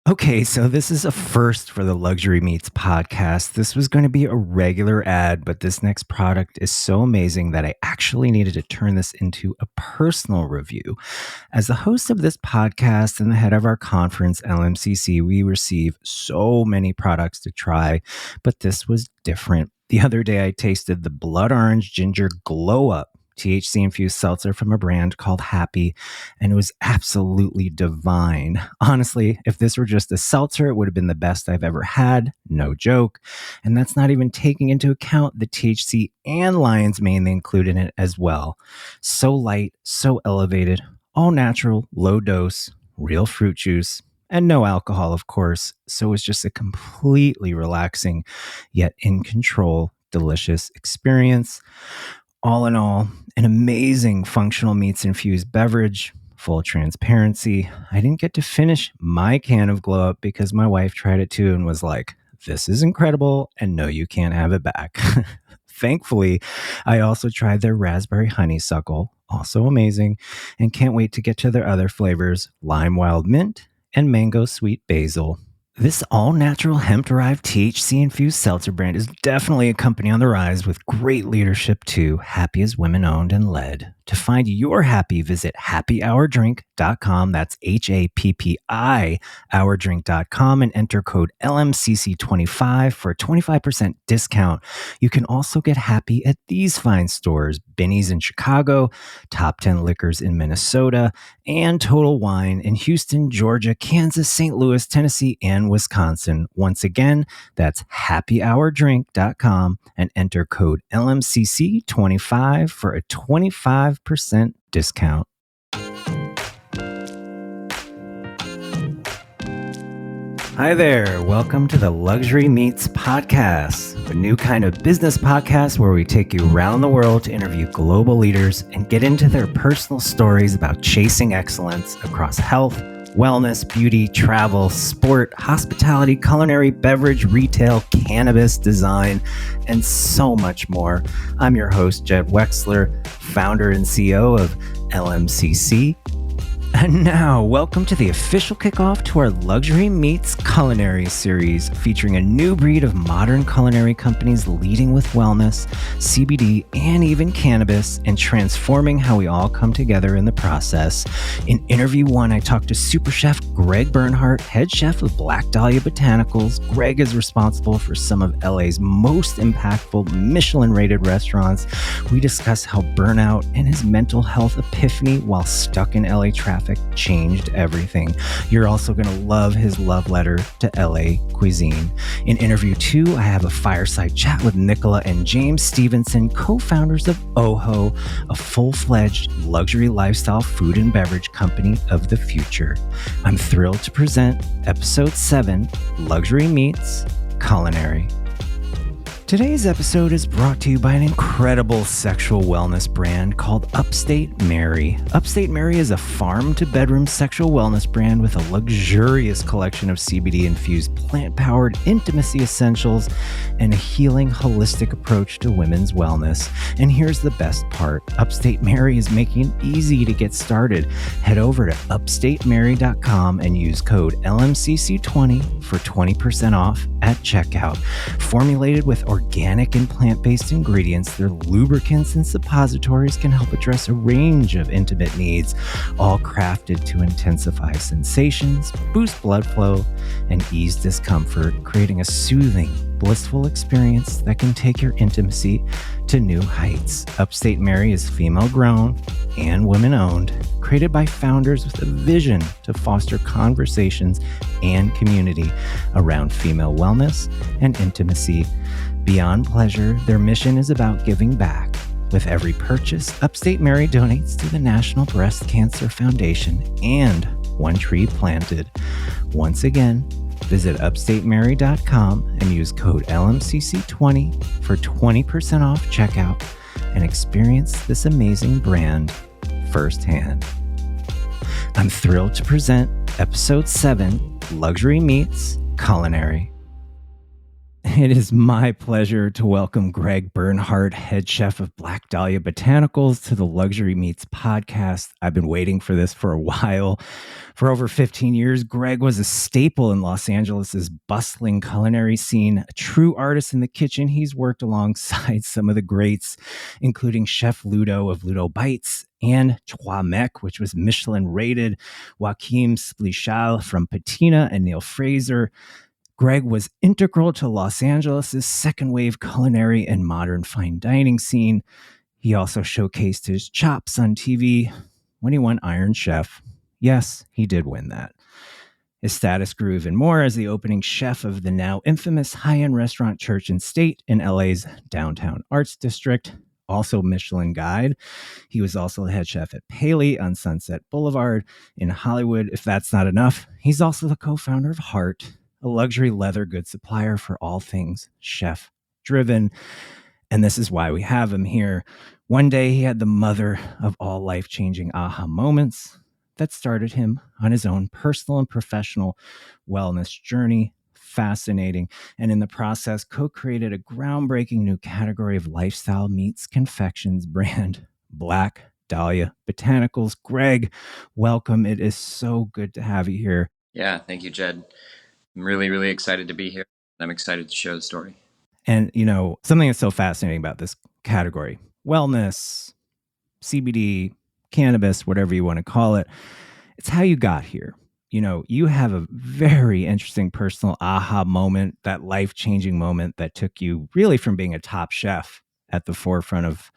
Okay, so this is a first for the Luxury Meats podcast. This was going to be a regular ad, but this next product is so amazing that I actually needed to turn this into a personal review. As the host of this podcast and the head of our conference, LMCC, we receive so many products to try, but this was different. The other day, I tasted the Blood Orange Ginger Glow Up THC-infused seltzer from a brand called Happy, and it was absolutely divine. Honestly, if this were just a seltzer, it would have been the best I've ever had, no joke. And that's not even taking into account the THC and lion's mane they include in it as well. So light, so elevated, all natural, low dose, real fruit juice, and no alcohol, of course. So it was just a completely relaxing, yet in control, delicious experience. All in all, an amazing functional meats infused beverage, full transparency. I didn't get to finish my can of Glow Up because my wife tried it too and was like, "This is incredible, and no, you can't have it back." Thankfully, I also tried their raspberry honeysuckle, also amazing, and can't wait to get to their other flavors, lime wild mint and mango sweet basil. This all-natural hemp-derived THC-infused seltzer brand is definitely a company on the rise with great leadership too. Happy is women-owned and led. To find your happy, visit happyhourdrink.com. That's HAPPI hourdrink.com and enter code LMCC25 for a 25% discount. You can also get happy at these fine stores: Binny's in Chicago, Top 10 Liquors in Minnesota, and Total Wine in Houston, Georgia, Kansas, St. Louis, Tennessee, and Wisconsin. Once again, that's happyhourdrink.com and enter code LMCC25 for a 25% discount. Hi there, welcome to the Luxury Meats podcast, a new kind of business podcast where we take you around the world to interview global leaders and get into their personal stories about chasing excellence across health, wellness, beauty, travel, sport, hospitality, culinary, beverage, retail, cannabis, design, and so much more. I'm your host, Jed Wexler, founder and CEO of LMCC. And now, welcome to the official kickoff to our Luxury Meats Culinary series, featuring a new breed of modern culinary companies leading with wellness, CBD, and even cannabis, and transforming how we all come together in the process. In interview 1, I talked to super chef Greg Bernhardt, head chef of Black Dahlia Botanicals. Greg is responsible for some of LA's most impactful Michelin-rated restaurants. We discuss how burnout and his mental health epiphany while stuck in LA traffic changed everything. You're also going to love his love letter to LA cuisine. In interview 2, I have a fireside chat with Nicola and James Stevenson, co-founders of Oho, a full-fledged luxury lifestyle food and beverage company of the future. I'm thrilled to present episode 7, Luxury Meats Culinary. Today's episode is brought to you by an incredible sexual wellness brand called Upstate Mary. Upstate Mary is a farm-to-bedroom sexual wellness brand with a luxurious collection of CBD-infused plant-powered intimacy essentials and a healing, holistic approach to women's wellness. And here's the best part. Upstate Mary is making it easy to get started. Head over to upstatemary.com and use code LMCC20 for 20% off at checkout. Formulated with organic and plant-based ingredients, their lubricants and suppositories can help address a range of intimate needs, all crafted to intensify sensations, boost blood flow, and ease discomfort, creating a soothing, blissful experience that can take your intimacy to new heights. Upstate Mary is female-grown and women-owned, created by founders with a vision to foster conversations and community around female wellness and intimacy. Beyond pleasure, their mission is about giving back. With every purchase, Upstate Mary donates to the National Breast Cancer Foundation and One Tree Planted. Once again, visit upstatemary.com and use code LMCC20 for 20% off checkout and experience this amazing brand firsthand. I'm thrilled to present episode 7, Luxury Meats Culinary. It is my pleasure to welcome Greg Bernhardt, head chef of Black Dahlia Botanicals, to the Luxury Meats podcast. I've been waiting for this for a while. For over 15 years, Greg was a staple in Los Angeles' bustling culinary scene, a true artist in the kitchen. He's worked alongside some of the greats, including Chef Ludo of Ludo Bites and Trois Mec, which was Michelin rated, Joachim Splichal from Patina, and Neil Fraser. Greg was integral to Los Angeles' second wave culinary and modern fine dining scene. He also showcased his chops on TV when he won Iron Chef. Yes, he did win that. His status grew even more as the opening chef of the now infamous high-end restaurant Church and State in LA's downtown arts district, also Michelin guide. He was also the head chef at Paley on Sunset Boulevard in Hollywood. If that's not enough, he's also the co-founder of Heart, a luxury leather goods supplier for all things chef driven. And this is why we have him here. One day he had the mother of all life-changing aha moments that started him on his own personal and professional wellness journey. Fascinating. And in the process, co-created a groundbreaking new category of lifestyle meats confections brand, Black Dahlia Botanicals. Greg, welcome. It is so good to have you here. Yeah, thank you, Jed. I'm really, really excited to be here. I'm excited to share the story. And, you know, something that's so fascinating about this category, wellness, CBD, cannabis, whatever you want to call it, it's how you got here. You know, you have a very interesting personal aha moment, that life-changing moment that took you really from being a top chef at the forefront of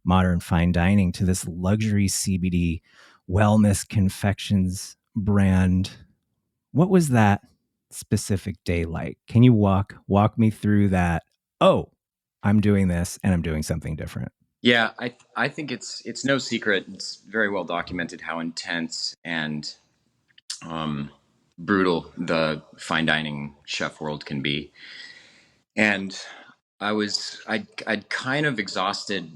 modern fine dining to this luxury CBD wellness confections brand. What was that specific day like? Can you walk me through that? Oh, I'm doing this and I'm doing something different. Yeah, I think it's no secret. It's very well documented how intense and brutal the fine dining chef world can be. And I'd kind of exhausted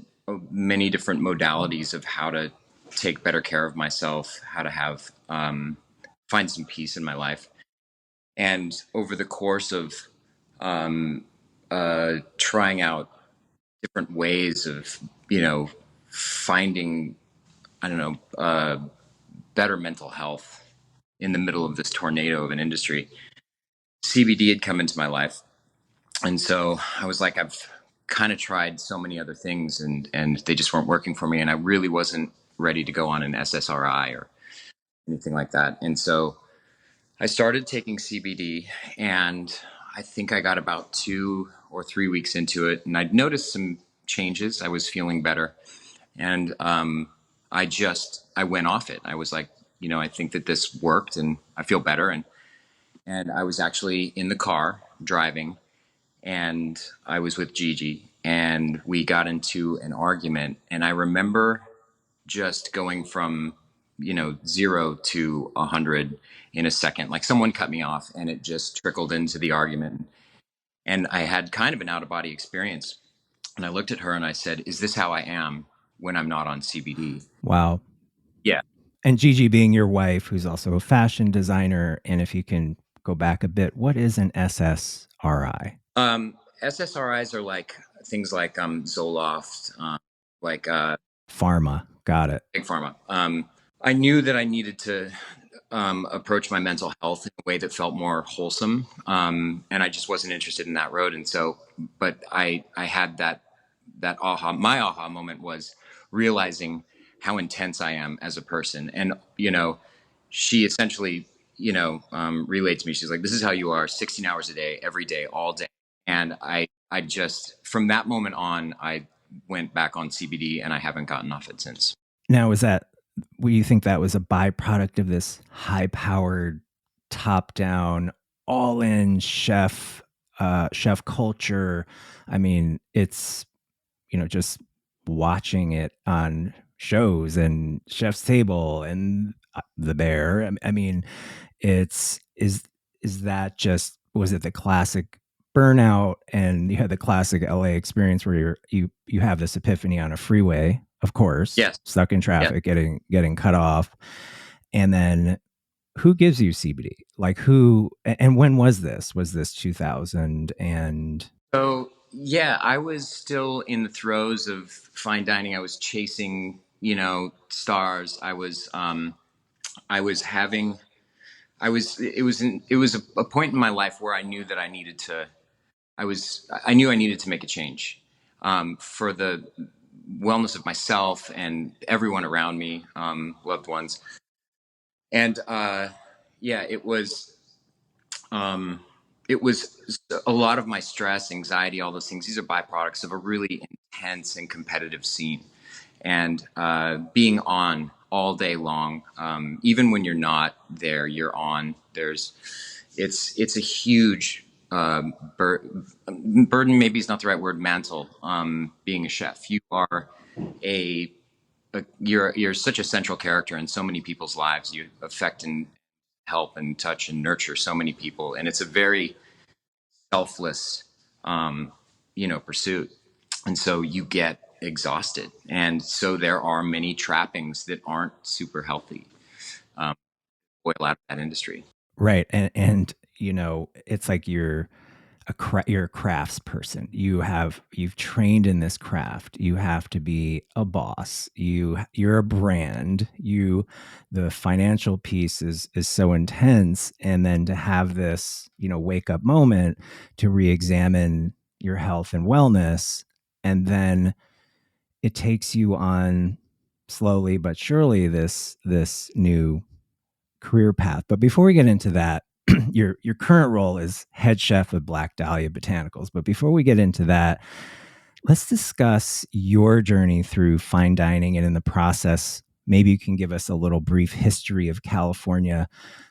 many different modalities of how to take better care of myself, how to have find some peace in my life. And over the course of trying out different ways of, finding, better mental health in the middle of this tornado of an industry, CBD had come into my life. And so I was like, I've kind of tried so many other things and they just weren't working for me. And I really wasn't ready to go on an SSRI or anything like that. And so I started taking CBD, and I think I got about 2 or 3 weeks into it, and I'd noticed some changes. I was feeling better, and I went off it. I was like, I think that this worked, and I feel better. And I was actually in the car driving, and I was with Gigi, and we got into an argument, and I remember just going from 0 to 100 in a second. Like someone cut me off and it just trickled into the argument. And I had kind of an out of body experience. And I looked at her and I said, is this how I am when I'm not on CBD? Wow. Yeah. And Gigi being your wife, who's also a fashion designer. And if you can go back a bit, what is an SSRI? SSRIs are like things like Zoloft, pharma. Got it. Big pharma. I knew that I needed to approach my mental health in a way that felt more wholesome. And I just wasn't interested in that road. And so, but I had that my aha moment was realizing how intense I am as a person. And, she essentially, relayed to me, she's like, this is how you are 16 hours a day, every day, all day. And I just, from that moment on, I went back on CBD and I haven't gotten off it since. Now, do you think that was a byproduct of this high-powered, top-down, all-in chef culture? I mean, it's, just watching it on shows and Chef's Table and The Bear. I mean, is that just, was it the classic Burnout, and you had the classic LA experience where you have this epiphany on a freeway, of course, yes, stuck in traffic, getting cut off, and then who gives you CBD? Like who, and when was this? Was this 2000? And So yeah, I was still in the throes of fine dining. I was chasing, stars. I was having, I was, it was a point in my life where I knew that I knew I needed to make a change, for the wellness of myself and everyone around me, loved ones. And, yeah, um, it was a lot of my stress, anxiety, all those things. These are byproducts of a really intense and competitive scene, and being on all day long. Even when you're not there, you're on. It's a huge burden. Maybe is not the right word. Mantle. Being a chef, you are a, you're such a central character in so many people's lives. You affect and help and touch and nurture so many people, and it's a very selfless, pursuit. And so you get exhausted, and so there are many trappings that aren't super healthy, um, boil out of that industry. right, and it's like you're a crafts person. You've trained in this craft. You have to be a boss. You're a brand. The financial piece is so intense, and then to have this wake up moment to re-examine your health and wellness, and then it takes you on slowly but surely this new career path. But before we get into that, your current role is head chef of Black Dahlia Botanicals. But before we get into that, let's discuss your journey through fine dining, and in the process, maybe you can give us a little brief history of California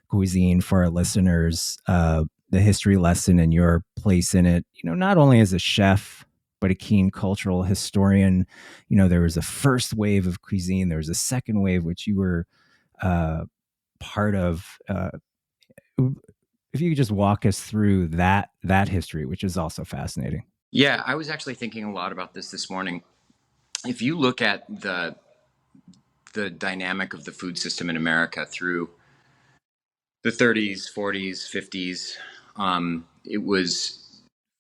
cuisine for our listeners, the history lesson and your place in it. Not only as a chef, but a keen cultural historian. There was a first wave of cuisine. There was a second wave, which you were uh, part of. If you could just walk us through that history, which is also fascinating. Yeah, I was actually thinking a lot about this morning. If you look at the dynamic of the food system in America through the 30s, 40s, 50s, it was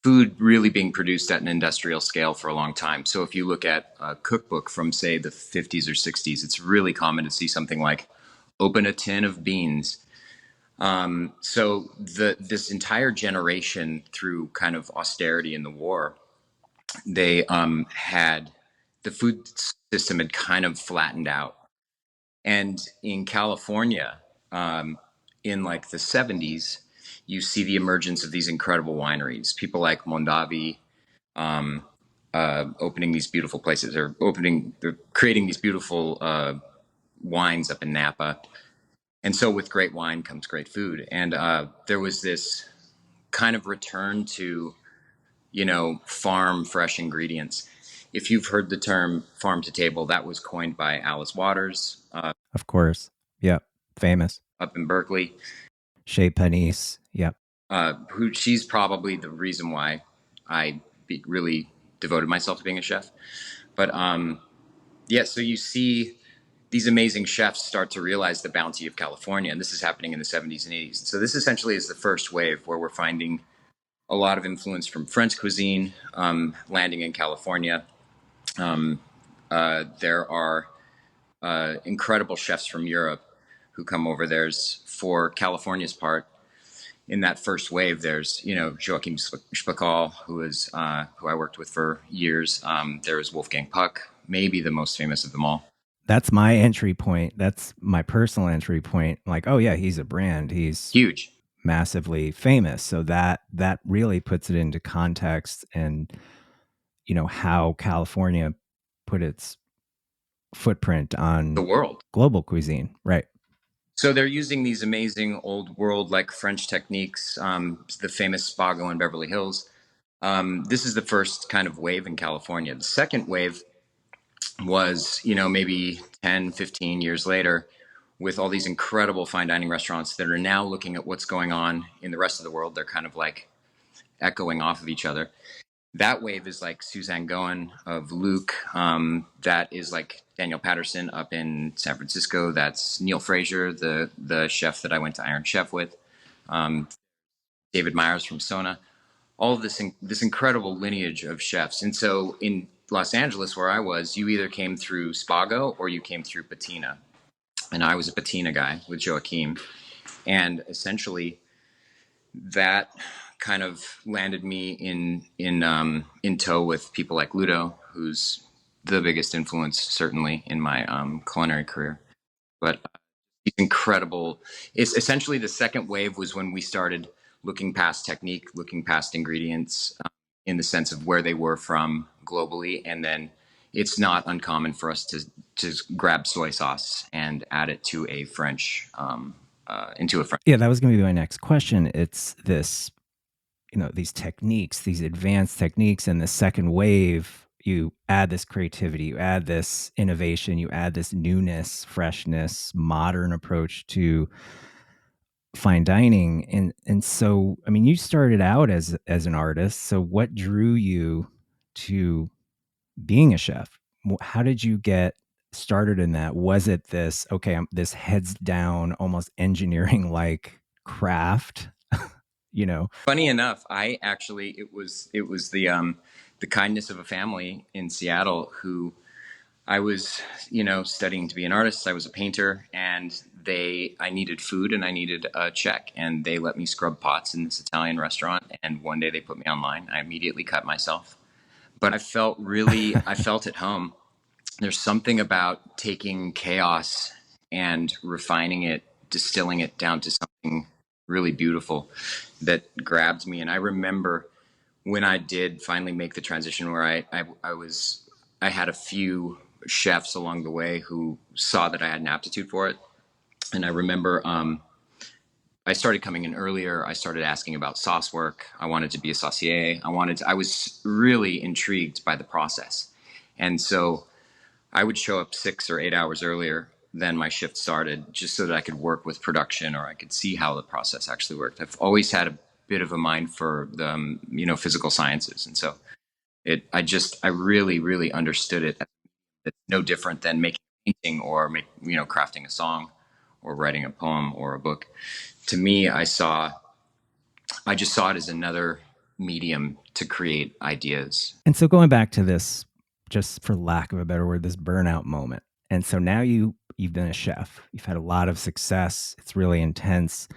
food really being produced at an industrial scale for a long time. So if you look at a cookbook from, say, the 50s or 60s, it's really common to see something like open a tin of beans. So this entire generation, through kind of austerity in the war, they had the food system had kind of flattened out. And in California, in like the 70s, you see the emergence of these incredible wineries. People like Mondavi, um, opening these beautiful places, they're creating these beautiful wines up in Napa. And so with great wine comes great food. And there was this kind of return to, farm fresh ingredients. If you've heard the term farm to table, that was coined by Alice Waters, Of course. Yep. Famous. up in Berkeley. Chez Panisse. Yep. Who she's probably the reason why really devoted myself to being a chef. But yeah, so you see these amazing chefs start to realize the bounty of California, and this is happening in the 70s and 80s. So this essentially is the first wave where we're finding a lot of influence from French cuisine, landing in California. There are incredible chefs from Europe who come over. There's, for California's part, in that first wave, there's Joachim Spakal, who I worked with for years. There was Wolfgang Puck, maybe the most famous of them all. That's my entry point. That's my personal entry point. Like, oh yeah, he's a brand. He's Huge. massively famous. So that really puts it into context, and how California put its footprint on The world. global cuisine. Right. So they're using these amazing old world like French techniques, the famous Spago in Beverly Hills. This is the first kind of wave in California. The second wave was, maybe 10, 15 years later, with all these incredible fine dining restaurants that are now looking at what's going on in the rest of the world. They're kind of like echoing off of each other. That wave is like Suzanne Goen of Luke. That is like Daniel Patterson up in San Francisco. That's Neil Fraser, the chef that I went to Iron Chef with. David Myers from Sona. All of this incredible lineage of chefs. And so in Los Angeles, where I was, you either came through Spago or you came through Patina. And I was a Patina guy with Joachim. And essentially, that kind of landed me in tow with people like Ludo, who's the biggest influence certainly in my culinary career. But he's incredible. It's essentially the second wave was when we started looking past technique, looking past ingredients, in the sense of where they were from globally, and then it's not uncommon for us to grab soy sauce and add it to a French into a French. Yeah, that was going to be my next question. It's this, these techniques, these advanced techniques, and the second wave, you add this creativity, you add this innovation, you add this newness, freshness, modern approach to fine dining. And so, I mean, you started out as an artist. So what drew you to being a chef? How did you get started in that? Was it this, okay, this heads down, almost engineering like craft? Funny enough, I actually it was the kindness of a family in Seattle who I was, studying to be an artist. I was a painter, and I needed food and I needed a check, and they let me scrub pots in this Italian restaurant. And one day they put me online. I immediately cut myself, but I felt at home. There's something about taking chaos and refining it, distilling it down to something really beautiful that grabbed me. And I remember when I did finally make the transition, where I had a few chefs along the way who saw that I had an aptitude for it. And I remember I started coming in earlier. I started asking about sauce work. I wanted to be a saucier. I was really intrigued by the process. And so I would show up 6 or 8 hours earlier than my shift started, just so that I could work with production, or I could see how the process actually worked. I've always had a bit of a mind for the physical sciences, and so I really, really understood it. It's no different than making a painting or crafting a song or writing a poem or a book. To me, I just saw it as another medium to create ideas. And so going back to this, just for lack of a better word, this burnout moment. And so now you've been a chef. You've had a lot of success. It's really intense.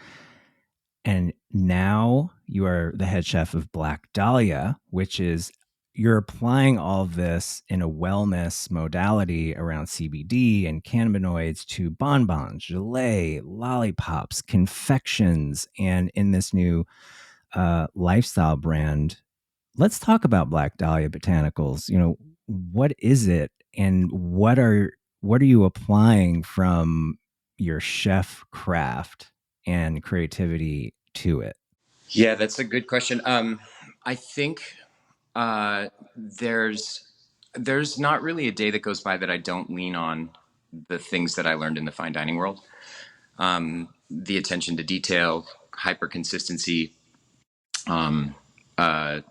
And now you are the head chef of Black Dahlia, which is, you're applying all of this in a wellness modality around CBD and cannabinoids to bonbons, gelée, lollipops, confections, and in this new lifestyle brand. Let's talk about Black Dahlia Botanicals. What is it, and what are you applying from your chef craft and creativity to it? Yeah, that's a good question. I think there's not really a day that goes by that I don't lean on the things that I learned in the fine dining world. The attention to detail, hyper consistency, the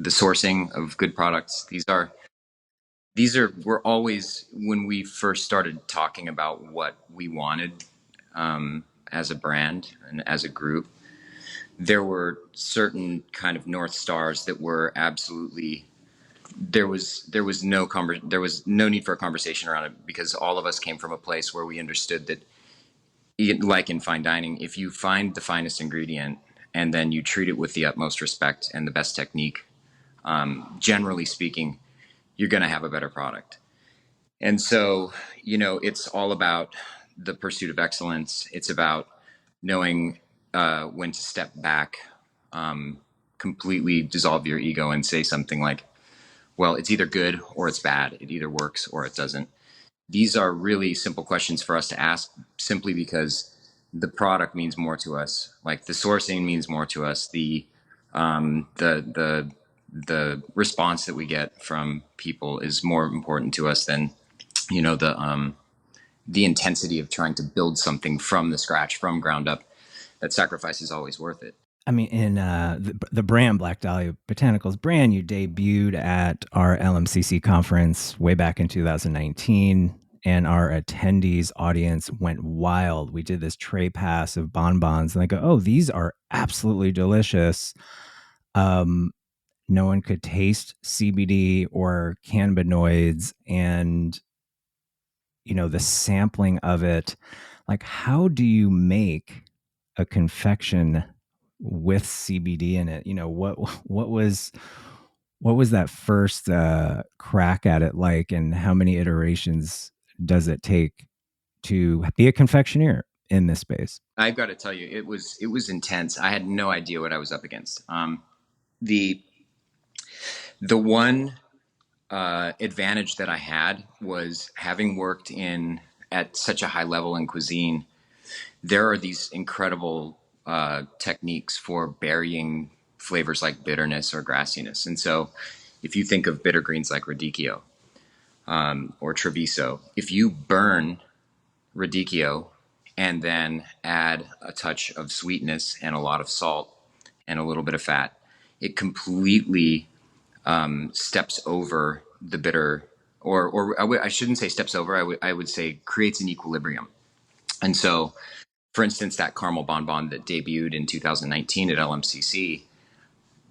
sourcing of good products. We're always, when we first started talking about what we wanted as a brand and as a group, there were certain kind of North Stars that were absolutely, there was no need for a conversation around it, because all of us came from a place where we understood that, like in fine dining, if you find the finest ingredient and then you treat it with the utmost respect and the best technique, generally speaking, you're going to have a better product. And so, it's all about the pursuit of excellence. It's about knowing when to step back, completely dissolve your ego and say something like, well, it's either good or it's bad. It either works or it doesn't. These are really simple questions for us to ask, simply because the product means more to us. Like, the sourcing means more to us. The response that we get from people is more important to us than, the intensity of trying to build something from the scratch, from ground up. That sacrifice is always worth it. I mean, in the brand Black Dahlia Botanicals brand, you debuted at our LMCC conference way back in 2019, and our attendees audience went wild. We did this tray pass of bonbons, and they go, "Oh, these are absolutely delicious." Um, no one could taste CBD or cannabinoids, and the sampling of it. Like, how do you make a confection with CBD in it? What was that first crack at it like, and how many iterations does it take to be a confectioner in this space? I've got to tell you, it was intense. I had no idea what I was up against. The the one advantage that I had was having worked in at such a high level in cuisine. There are these incredible techniques for burying flavors like bitterness or grassiness. And so, if you think of bitter greens like radicchio or treviso, if you burn radicchio and then add a touch of sweetness and a lot of salt and a little bit of fat, it completely steps over the bitter, or I shouldn't say steps over. I would say creates an equilibrium. And so, for instance, that caramel bonbon that debuted in 2019 at LMCC,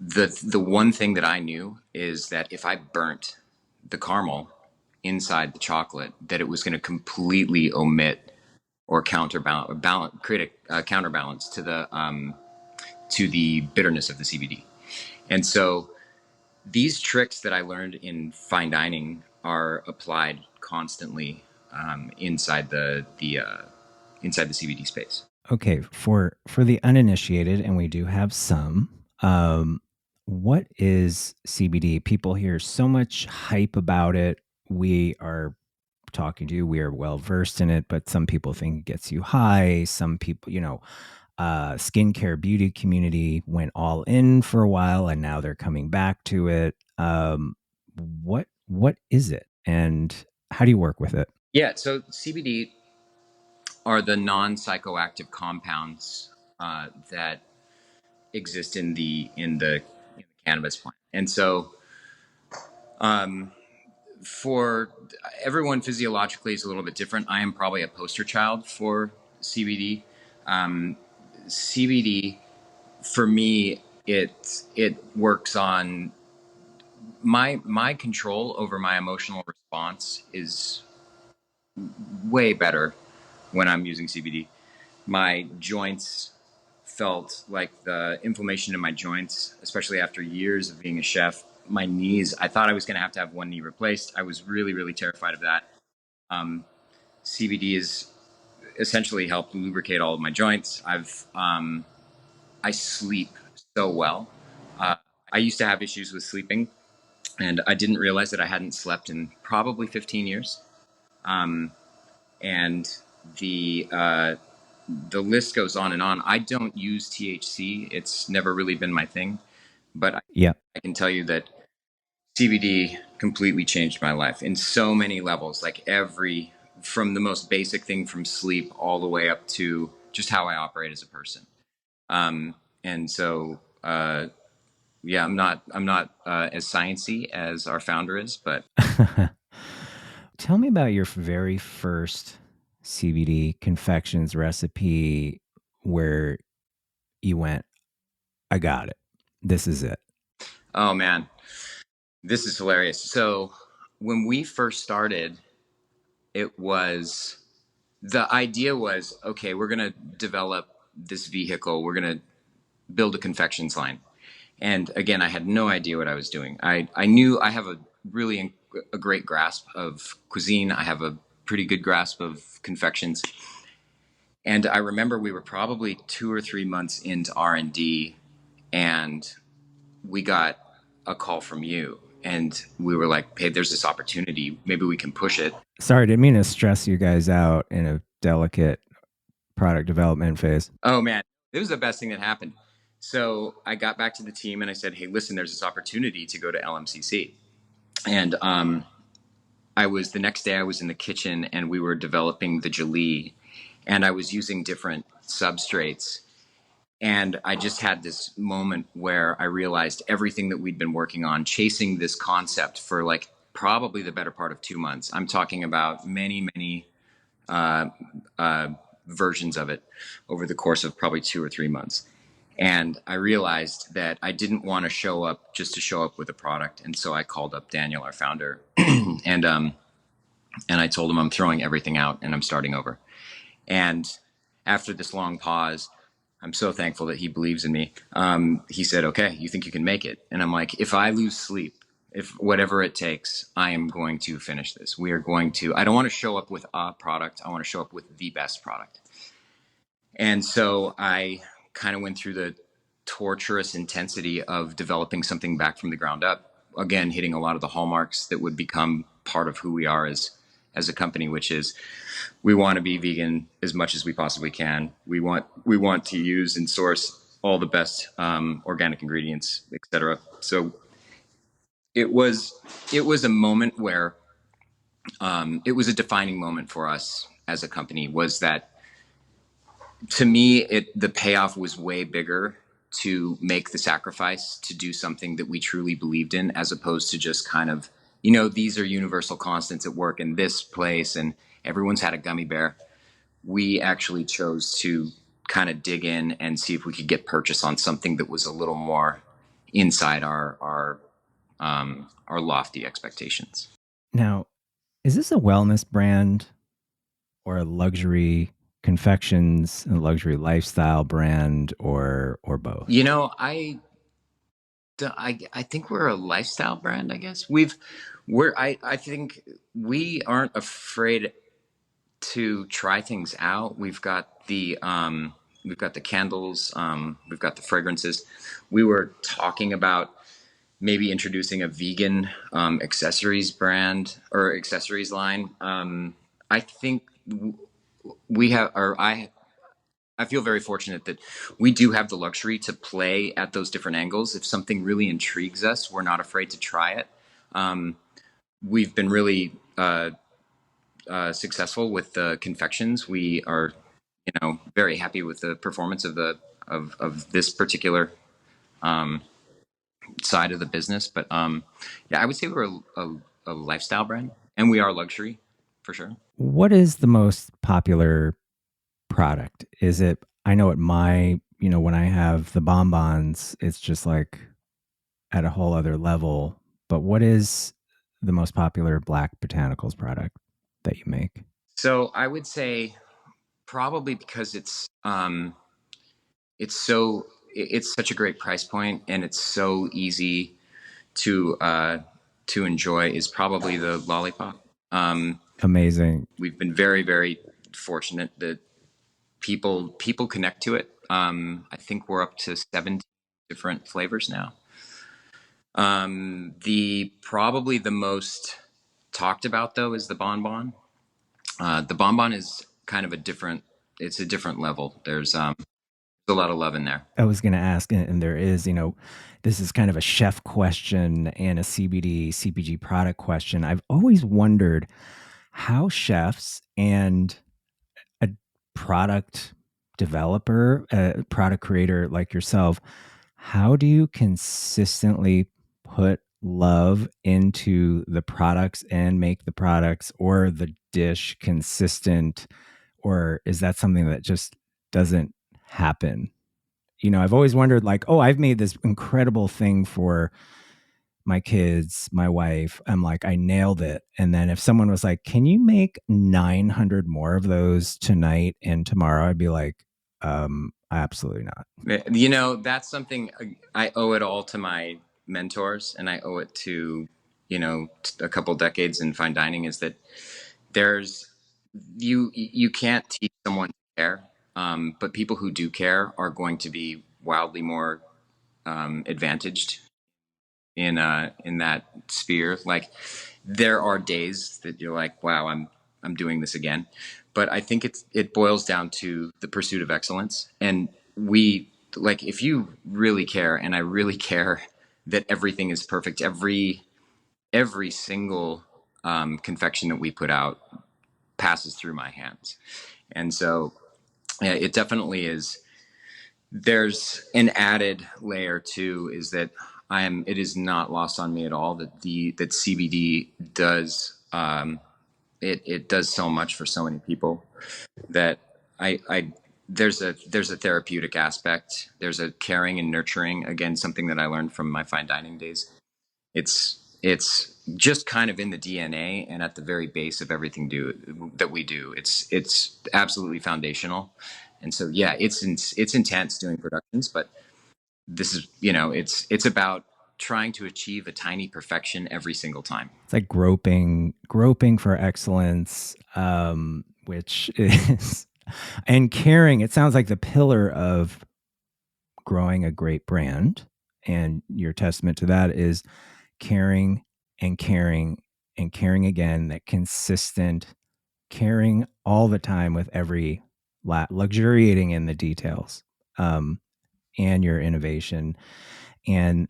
the one thing that I knew is that if I burnt the caramel inside the chocolate, that it was going to completely omit or create a counterbalance to the bitterness of the CBD. And so these tricks that I learned in fine dining are applied constantly inside the CBD space. Okay, for the uninitiated, and we do have some. What is CBD? People hear so much hype about it. We are talking to you. We are well versed in it, but some people think it gets you high. Some people, skincare beauty community went all in for a while, and now they're coming back to it. What is it, and how do you work with it? Yeah, so CBD are the non-psychoactive compounds that exist in the cannabis plant. And so, for everyone, physiologically is a little bit different. I am probably a poster child for CBD. CBD for me, it works on my control over my emotional response is way better when I'm using CBD. My joints felt like the inflammation in my joints, especially after years of being a chef. My knees, I thought I was going to have one knee replaced. I was really, really terrified of that. CBD has essentially helped lubricate all of my joints. I sleep so well. Uh, I used to have issues with sleeping, and I didn't realize that I hadn't slept in probably 15 years. And the list goes on and on. I don't use THC. It's never really been my thing, but Yeah. I can tell you that CBD completely changed my life in so many levels, like from the most basic thing from sleep all the way up to just how I operate as a person. And so, yeah, I'm not as sciencey as our founder is, but Tell me about your very first CBD confections recipe where you went, I got it. This is it. oh man, this is hilarious. So when we first started, it was the idea was, okay, we're going to develop this vehicle. We're going to build a confections line. And again, I had no idea what I was doing. I knew I have a great grasp of cuisine. I have a pretty good grasp of confections. And I remember we were probably 2 or 3 months into R&D, and we got a call from you. And we were like, hey, there's this opportunity. Maybe we can push it. Sorry, didn't mean to stress you guys out in a delicate product development phase. Oh, man, it was the best thing that happened. So I got back to the team and I said, hey, listen, there's this opportunity to go to LMCC. And the next day I was in the kitchen and we were developing the gelée, and I was using different substrates. And I just had this moment where I realized everything that we'd been working on, chasing this concept for like probably the better part of 2 months. I'm talking about many uh, uh, versions of it over the course of probably 2 or 3 months. And I realized that I didn't want to show up just to show up with a product. And so I called up Daniel, our founder, and I told him I'm throwing everything out and I'm starting over. And after this long pause, I'm so thankful that he believes in me. He said, "Okay, you think you can make it?" And I'm like, "If I lose sleep, if whatever it takes, I am going to finish this. We are going to. I don't want to show up with a product. I want to show up with the best product." And so I kind of went through the torturous intensity of developing something back from the ground up. Again, hitting a lot of the hallmarks that would become part of who we are as a company, which is we want to be vegan as much as we possibly can. We want to use and source all the best organic ingredients, etc. So it was a moment where it was a defining moment for us as a company. Was that to me, the payoff was way bigger to make the sacrifice to do something that we truly believed in, as opposed to just kind of, these are universal constants at work in this place, and everyone's had a gummy bear. We actually chose to kind of dig in and see if we could get purchase on something that was a little more inside our lofty expectations. Now, is this a wellness brand or a luxury confections and luxury lifestyle brand, or both? I think we're a lifestyle brand. I guess I think we aren't afraid to try things out. We've got the candles, we've got the fragrances. We were talking about maybe introducing a vegan accessories brand or accessories line. I think we have, or I feel very fortunate that we do have the luxury to play at those different angles. If something really intrigues us, we're not afraid to try it. Um, we've been really successful with the confections. We are, very happy with the performance of this particular um, side of the business. But yeah, I would say we're a lifestyle brand, and we are luxury for sure. What is the most popular product? Is it, I know at my, when I have the bonbons, it's just like at a whole other level. But what is the most popular Black Botanicals product that you make? So I would say probably because it's such a great price point and it's so easy to enjoy is probably the lollipop. Amazing. We've been very, very fortunate that people connect to it. I think we're up to 17 different flavors now. The probably the most talked about though is the bonbon. The bonbon is kind of it's a different level. There's a lot of love in there. I was going to ask, and there is, this is kind of a chef question and a CPG product question. I've always wondered how chefs and a product developer, a product creator like yourself, how do you consistently put love into the products and make the products or the dish consistent? Or is that something that just doesn't happen? I've always wondered, like, oh, I've made this incredible thing for my kids, my wife. I'm like, I nailed it. And then if someone was like, can you make 900 more of those tonight and tomorrow? I'd be like, absolutely not. That's something I owe it all to my mentors, and I owe it to, a couple decades in fine dining, is that there's you can't teach someone to care, but people who do care are going to be wildly more advantaged in that sphere. Like there are days that you're like, wow, I'm doing this again. But I think it boils down to the pursuit of excellence. And if you really care, and I really care that everything is perfect, every single confection that we put out passes through my hands. And so yeah, it definitely is There's an added layer too, is that it is not lost on me at all that that CBD does, it does so much for so many people that I there's a therapeutic aspect. There's a caring and nurturing. Again, something that I learned from my fine dining days. It's just kind of in the DNA and at the very base of everything that we do. It's absolutely foundational. And so yeah, it's intense doing productions, but this is, it's about trying to achieve a tiny perfection every single time. It's like groping for excellence, which is, and caring. It sounds like the pillar of growing a great brand. And your testament to that is caring and caring and caring again, that consistent caring all the time with every luxuriating in the details, and your innovation. And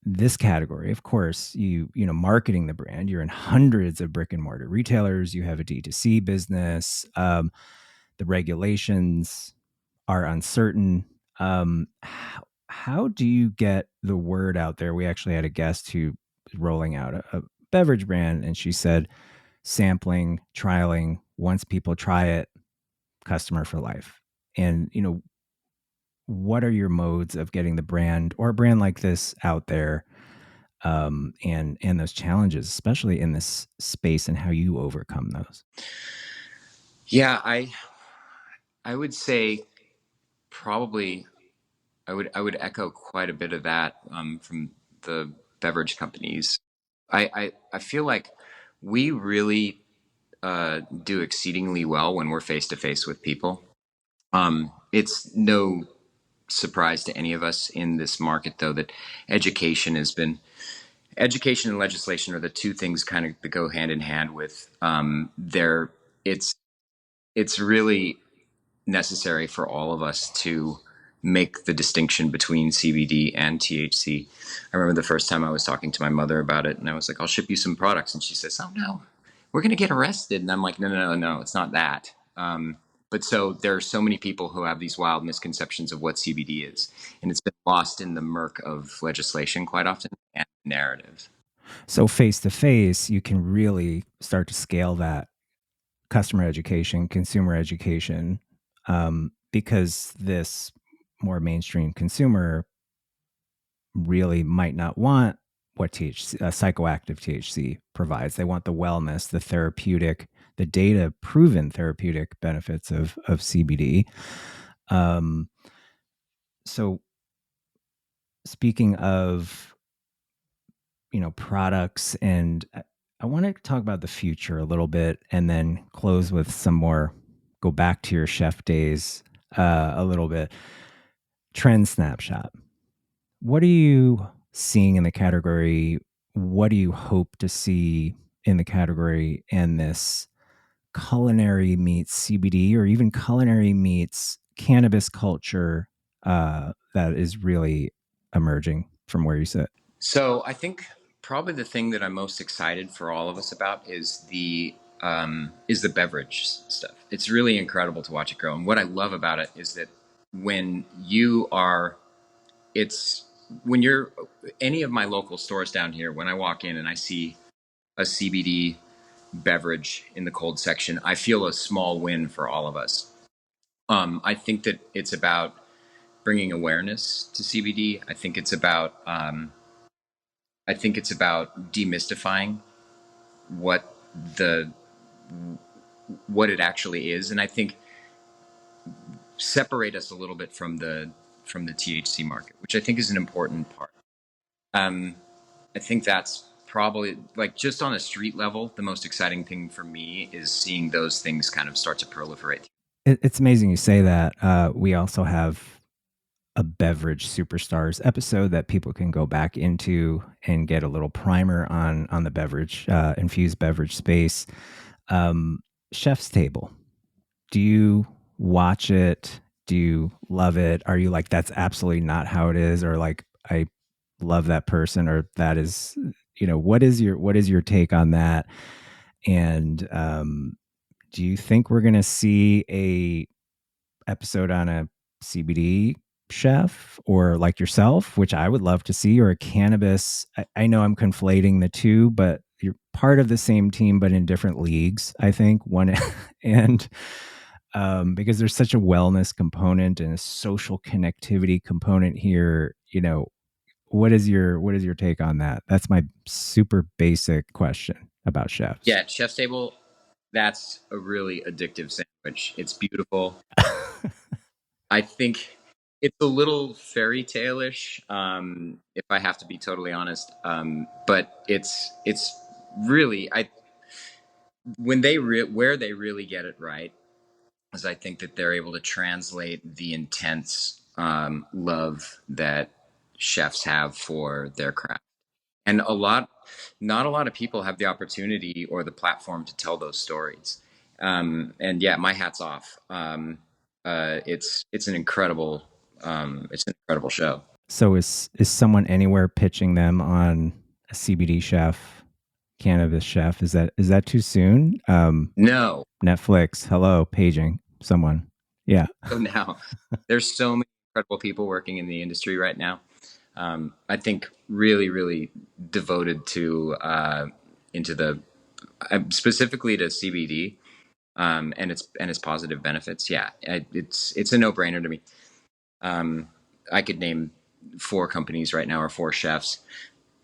this category, of course, marketing the brand, you're in hundreds of brick and mortar retailers, you have a D2C business. The regulations are uncertain. How do you get the word out there? We actually had a guest who was rolling out a beverage brand, and she said sampling, trialing, once people try it, customer for life. And what are your modes of getting the brand or a brand like this out there, and those challenges, especially in this space, and how you overcome those? Yeah, I would say probably I would echo quite a bit of that, from the beverage companies. I feel like we really do exceedingly well when we're face to face with people. It's no surprise to any of us in this market, though, that education and legislation are the two things kind of that go hand in hand with, there. It's really necessary for all of us to make the distinction between CBD and THC. I remember the first time I was talking to my mother about it, and I was like, I'll ship you some products. And she says, oh no, we're going to get arrested. And I'm like, no, it's not that. But so there are so many people who have these wild misconceptions of what CBD is. And it's been lost in the murk of legislation quite often and narrative. So face to face, you can really start to scale that customer education, consumer education, because this more mainstream consumer really might not want what psychoactive THC provides. They want the wellness, the therapeutic, the data proven therapeutic benefits of CBD. So speaking of, products, and I want to talk about the future a little bit, and then close with some more, go back to your chef days, a little bit. Trend snapshot. What are you seeing in the category? What do you hope to see in the category, and this culinary meets CBD, or even culinary meets cannabis culture, that is really emerging from where you sit? So I think probably the thing that I'm most excited for all of us about is the beverage stuff. It's really incredible to watch it grow. And what I love about it is that when you are, it's when you're any of my local stores down here, when I walk in and I see a CBD beverage in the cold section, I feel a small win for all of us. I think that it's about bringing awareness to CBD. I think it's about demystifying what the what it actually is, and I think separate us a little bit from the THC market, which I think is an important part. I think that's probably, like, just on a street level, the most exciting thing for me is seeing those things kind of start to proliferate. It's amazing you say that. We also have a beverage superstars episode that people can go back into and get a little primer on the beverage, infused beverage space. Chef's Table. Do you watch it? Do you love it? Are you like, that's absolutely not how it is, or like, I love that person, or that is, what is your take on that? And do you think we're going to see a episode on a CBD chef or like yourself, which I would love to see, or a cannabis. I know I'm conflating the two, but you're part of the same team, but in different leagues, I think. One and because there's such a wellness component and a social connectivity component here, what is your take on that? That's my super basic question about chefs. Yeah, Chef's Table, that's a really addictive sandwich. It's beautiful. I think it's a little fairy tale-ish, if I have to be totally honest. But it's really I when where they really get it right is I think that they're able to translate the intense love that chefs have for their craft, and not a lot of people have the opportunity or the platform to tell those stories. And yeah, my hat's off. It's an incredible show. So is someone anywhere pitching them on a CBD chef, cannabis chef? Is that too soon? No. Netflix, hello, paging someone. Yeah. So now there's so many incredible people working in the industry right now. I think really, really devoted to into the specifically to CBD, and its positive benefits. Yeah, it's a no brainer to me. I could name 4 companies right now, or 4 chefs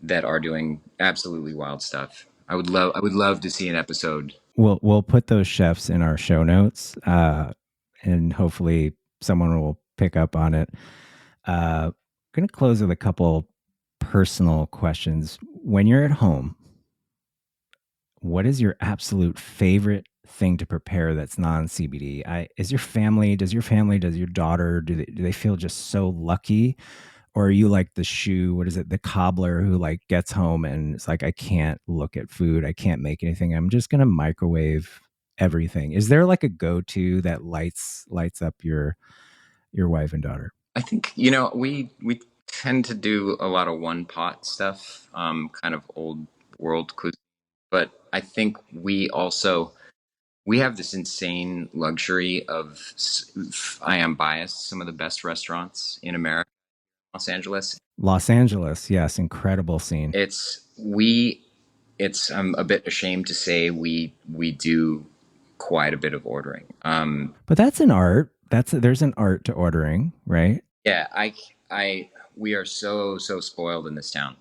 that are doing absolutely wild stuff. I would love to see an episode. We'll put those chefs in our show notes, and hopefully someone will pick up on it. Going to close with a couple personal questions. When you're at home, what is your absolute favorite thing to prepare that's non CBD? Does your daughter, do they feel just so lucky? Or are you like the cobbler who like gets home and it's like, I can't look at food, I can't make anything, I'm just gonna microwave everything? Is there like a go-to that lights up your wife and daughter? I think we tend to do a lot of one pot stuff, kind of old world cuisine. But I think we have this insane luxury of, I am biased, some of the best restaurants in America, Los Angeles. Los Angeles, yes, incredible scene. I'm a bit ashamed to say we do quite a bit of ordering. But that's an art. There's an art to ordering, right? Yeah, we are so spoiled in this town,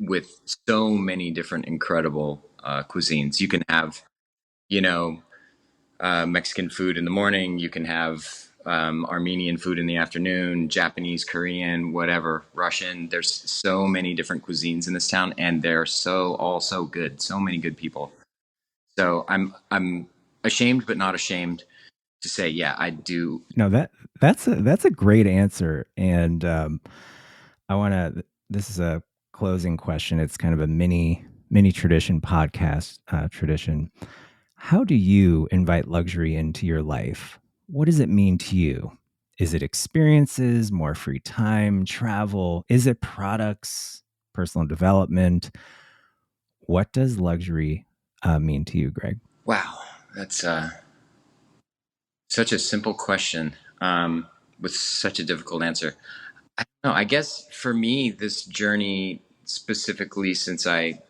with so many different incredible cuisines. You can have, Mexican food in the morning. You can have Armenian food in the afternoon, Japanese, Korean, whatever, Russian. There's so many different cuisines in this town, and they're all so good. So many good people. So I'm ashamed, but not ashamed to say, yeah, I do. No, that's a great answer, and I want to. This is a closing question. It's kind of a mini tradition podcast tradition. How do you invite luxury into your life? What does it mean to you? Is it experiences, more free time, travel? Is it products, personal development? What does luxury mean to you, Greg? Wow, that's such a simple question, with such a difficult answer. I don't know. I guess for me, this journey, specifically since I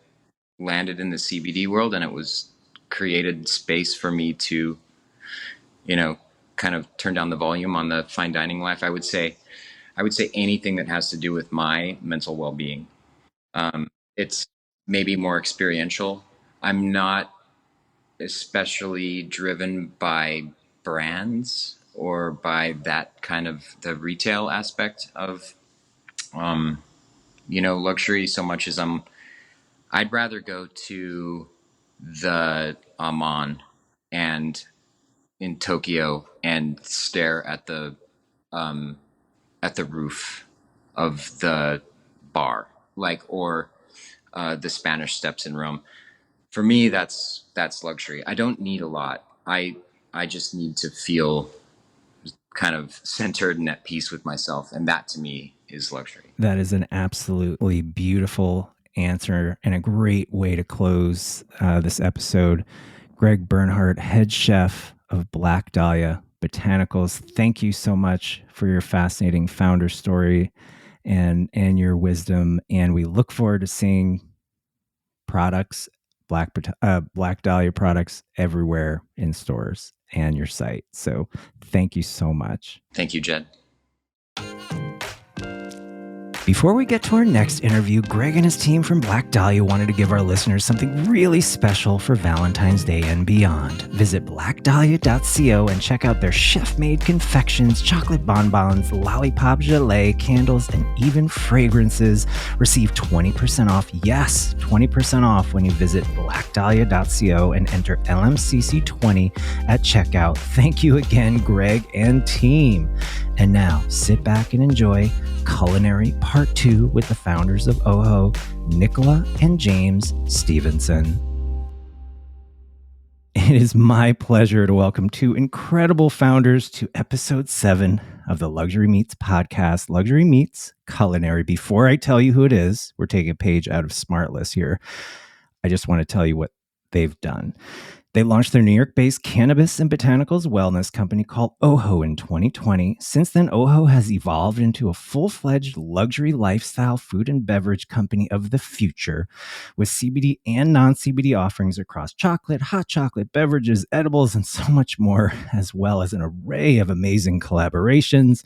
landed in the CBD world, and it was created space for me to, kind of turn down the volume on the fine dining life. I would say anything that has to do with my mental well-being. It's maybe more experiential. I'm not especially driven by brands or by that kind of the retail aspect of, luxury, so much as I'd rather go to the Amman and in Tokyo and stare at the roof of the bar, like, or the Spanish Steps in Rome. For me, that's luxury. I don't need a lot. I just need to feel kind of centered and at peace with myself, and that to me is luxury. That is an absolutely beautiful answer and a great way to close this episode. Greg Bernhardt, head chef of Black Dahlia. Botanicals. Thank you so much for your fascinating founder story and your wisdom. And we look forward to seeing products, Black Dahlia products everywhere in stores and your site. So thank you so much. Thank you, Jed. Before we get to our next interview, Greg and his team from Black Dahlia wanted to give our listeners something really special for Valentine's Day and beyond. Visit blackdahlia.co and check out their chef-made confections, chocolate bonbons, lollipop gelée, candles, and even fragrances. Receive 20% off, yes, 20% off when you visit blackdahlia.co and enter LMCC20 at checkout. Thank you again, Greg and team. And now, sit back and enjoy Culinary Part 2 with the founders of OHO, Nicola and James Stevenson. It is my pleasure to welcome two incredible founders to episode 7 of the Luxury Meats podcast, Luxury Meats Culinary. Before I tell you who it is, we're taking a page out of SmartList here. I just want to tell you what they've done. They launched their New York-based Cannabis and Botanicals wellness company called OHO in 2020. Since then, OHO has evolved into a full-fledged luxury lifestyle food and beverage company of the future, with CBD and non-CBD offerings across chocolate, hot chocolate, beverages, edibles, and so much more, as well as an array of amazing collaborations.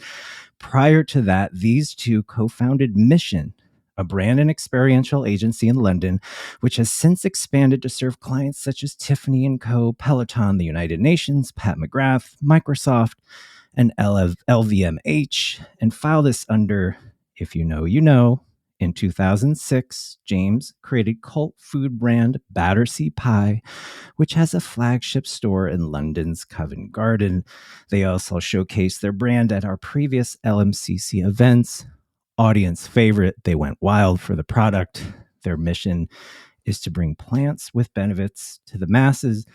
Prior to that, these two co-founded Mission, a brand and experiential agency in London, which has since expanded to serve clients such as Tiffany & Co., Peloton, the United Nations, Pat McGrath, Microsoft, and LVMH, and filed this under, if you know, you know. In 2006, James created cult food brand Battersea Pie, which has a flagship store in London's Covent Garden. They also showcased their brand at our previous LMCC events. Audience favorite, they went wild for the product. Their mission is to bring plants with benefits to the masses.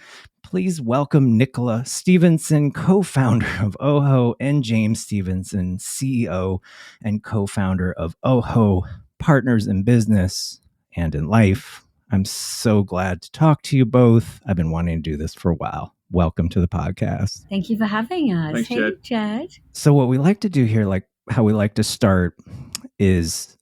Please welcome Nicola Stevenson, co-founder of OHO, and James Stevenson, CEO and co-founder of OHO, partners in business and in life. I'm so glad to talk to you both. I've been wanting to do this for a while. Welcome to the podcast. Thank you for having us. Thanks, hey, Jed. So what we like to do here, like how we like to start, is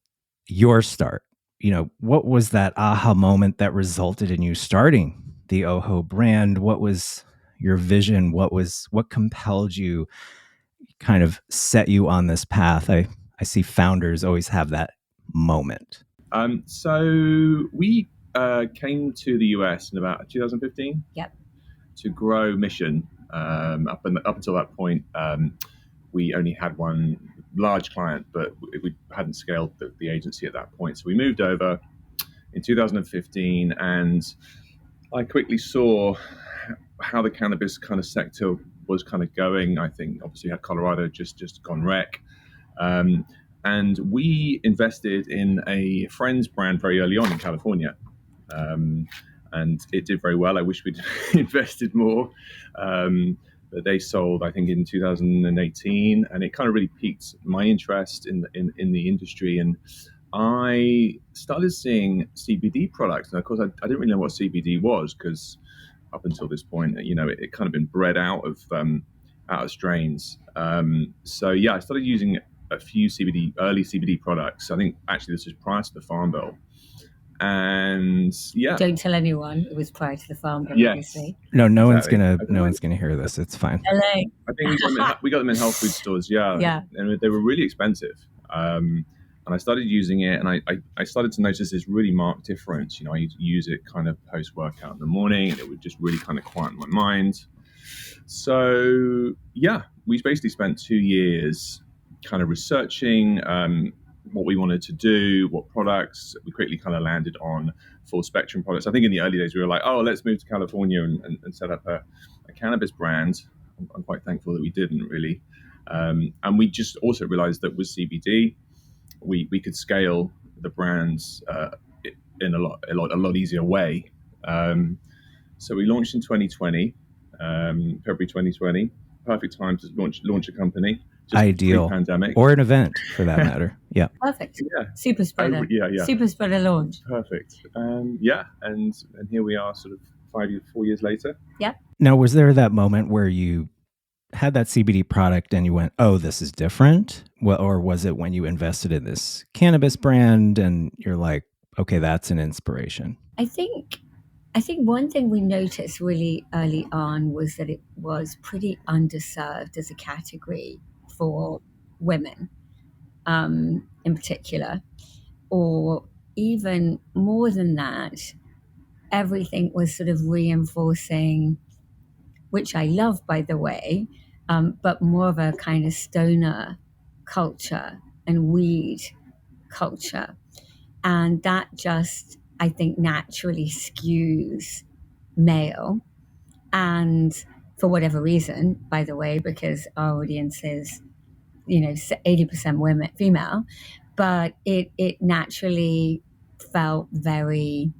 your start. You know, what was that aha moment that resulted in you starting the OHO brand? What was your vision? What compelled you, kind of set you on this path? I see founders always have that moment. So we came to the US in about 2015. Yep. To grow Mission. Up until that point, we only had one large client, but we hadn't scaled the agency at that point. So we moved over in 2015, and I quickly saw how the cannabis kind of sector was kind of going. I think obviously had Colorado just gone rec. And we invested in a friend's brand very early on in California. And it did very well. I wish we'd invested more. But they sold, I think, in 2018, and it kind of really piqued my interest in the industry. And I started seeing CBD products. And of course, I didn't really know what CBD was, because up until this point, you know, it kind of been bred out of strains. So yeah, I started using a few early CBD products. I think actually this was prior to the Farm Bill. And yeah, don't tell anyone it was prior to the Farm Bill. Yes. Obviously. No one's gonna hear this. It's fine. LA. I think we got them in health food stores. Yeah. And they were really expensive. And I started using it, and I started to notice this really marked difference. You know, I use it kind of post workout in the morning, and it would just really kind of quieten my mind. So yeah, we basically spent 2 years kind of researching what we wanted to do, what products. We quickly kind of landed on full spectrum products. I think in the early days we were like, oh, let's move to California and set up a cannabis brand. I'm quite thankful that we didn't really. And we just also realized that with CBD, we could scale the brands in a lot easier way. So we launched in 2020, February 2020. Perfect time to launch a company. Ideal. Pandemic. Or an event for that matter. Yeah. Perfect. Yeah. Super spreader. Yeah. Super spreader launch. Perfect. Yeah. And here we are, sort of 4 years later. Yeah. Now, was there that moment where you had that CBD product and you went, oh, this is different? Well, or was it when you invested in this cannabis brand and you're like, okay, that's an inspiration? I think one thing we noticed really early on was that it was pretty underserved as a category for women, in particular, or even more than that, everything was sort of reinforcing, which I love, by the way, but more of a kind of stoner culture and weed culture. And that just, I think, naturally skews male. And for whatever reason, by the way, because our audience is, 80% women, female, but it naturally felt very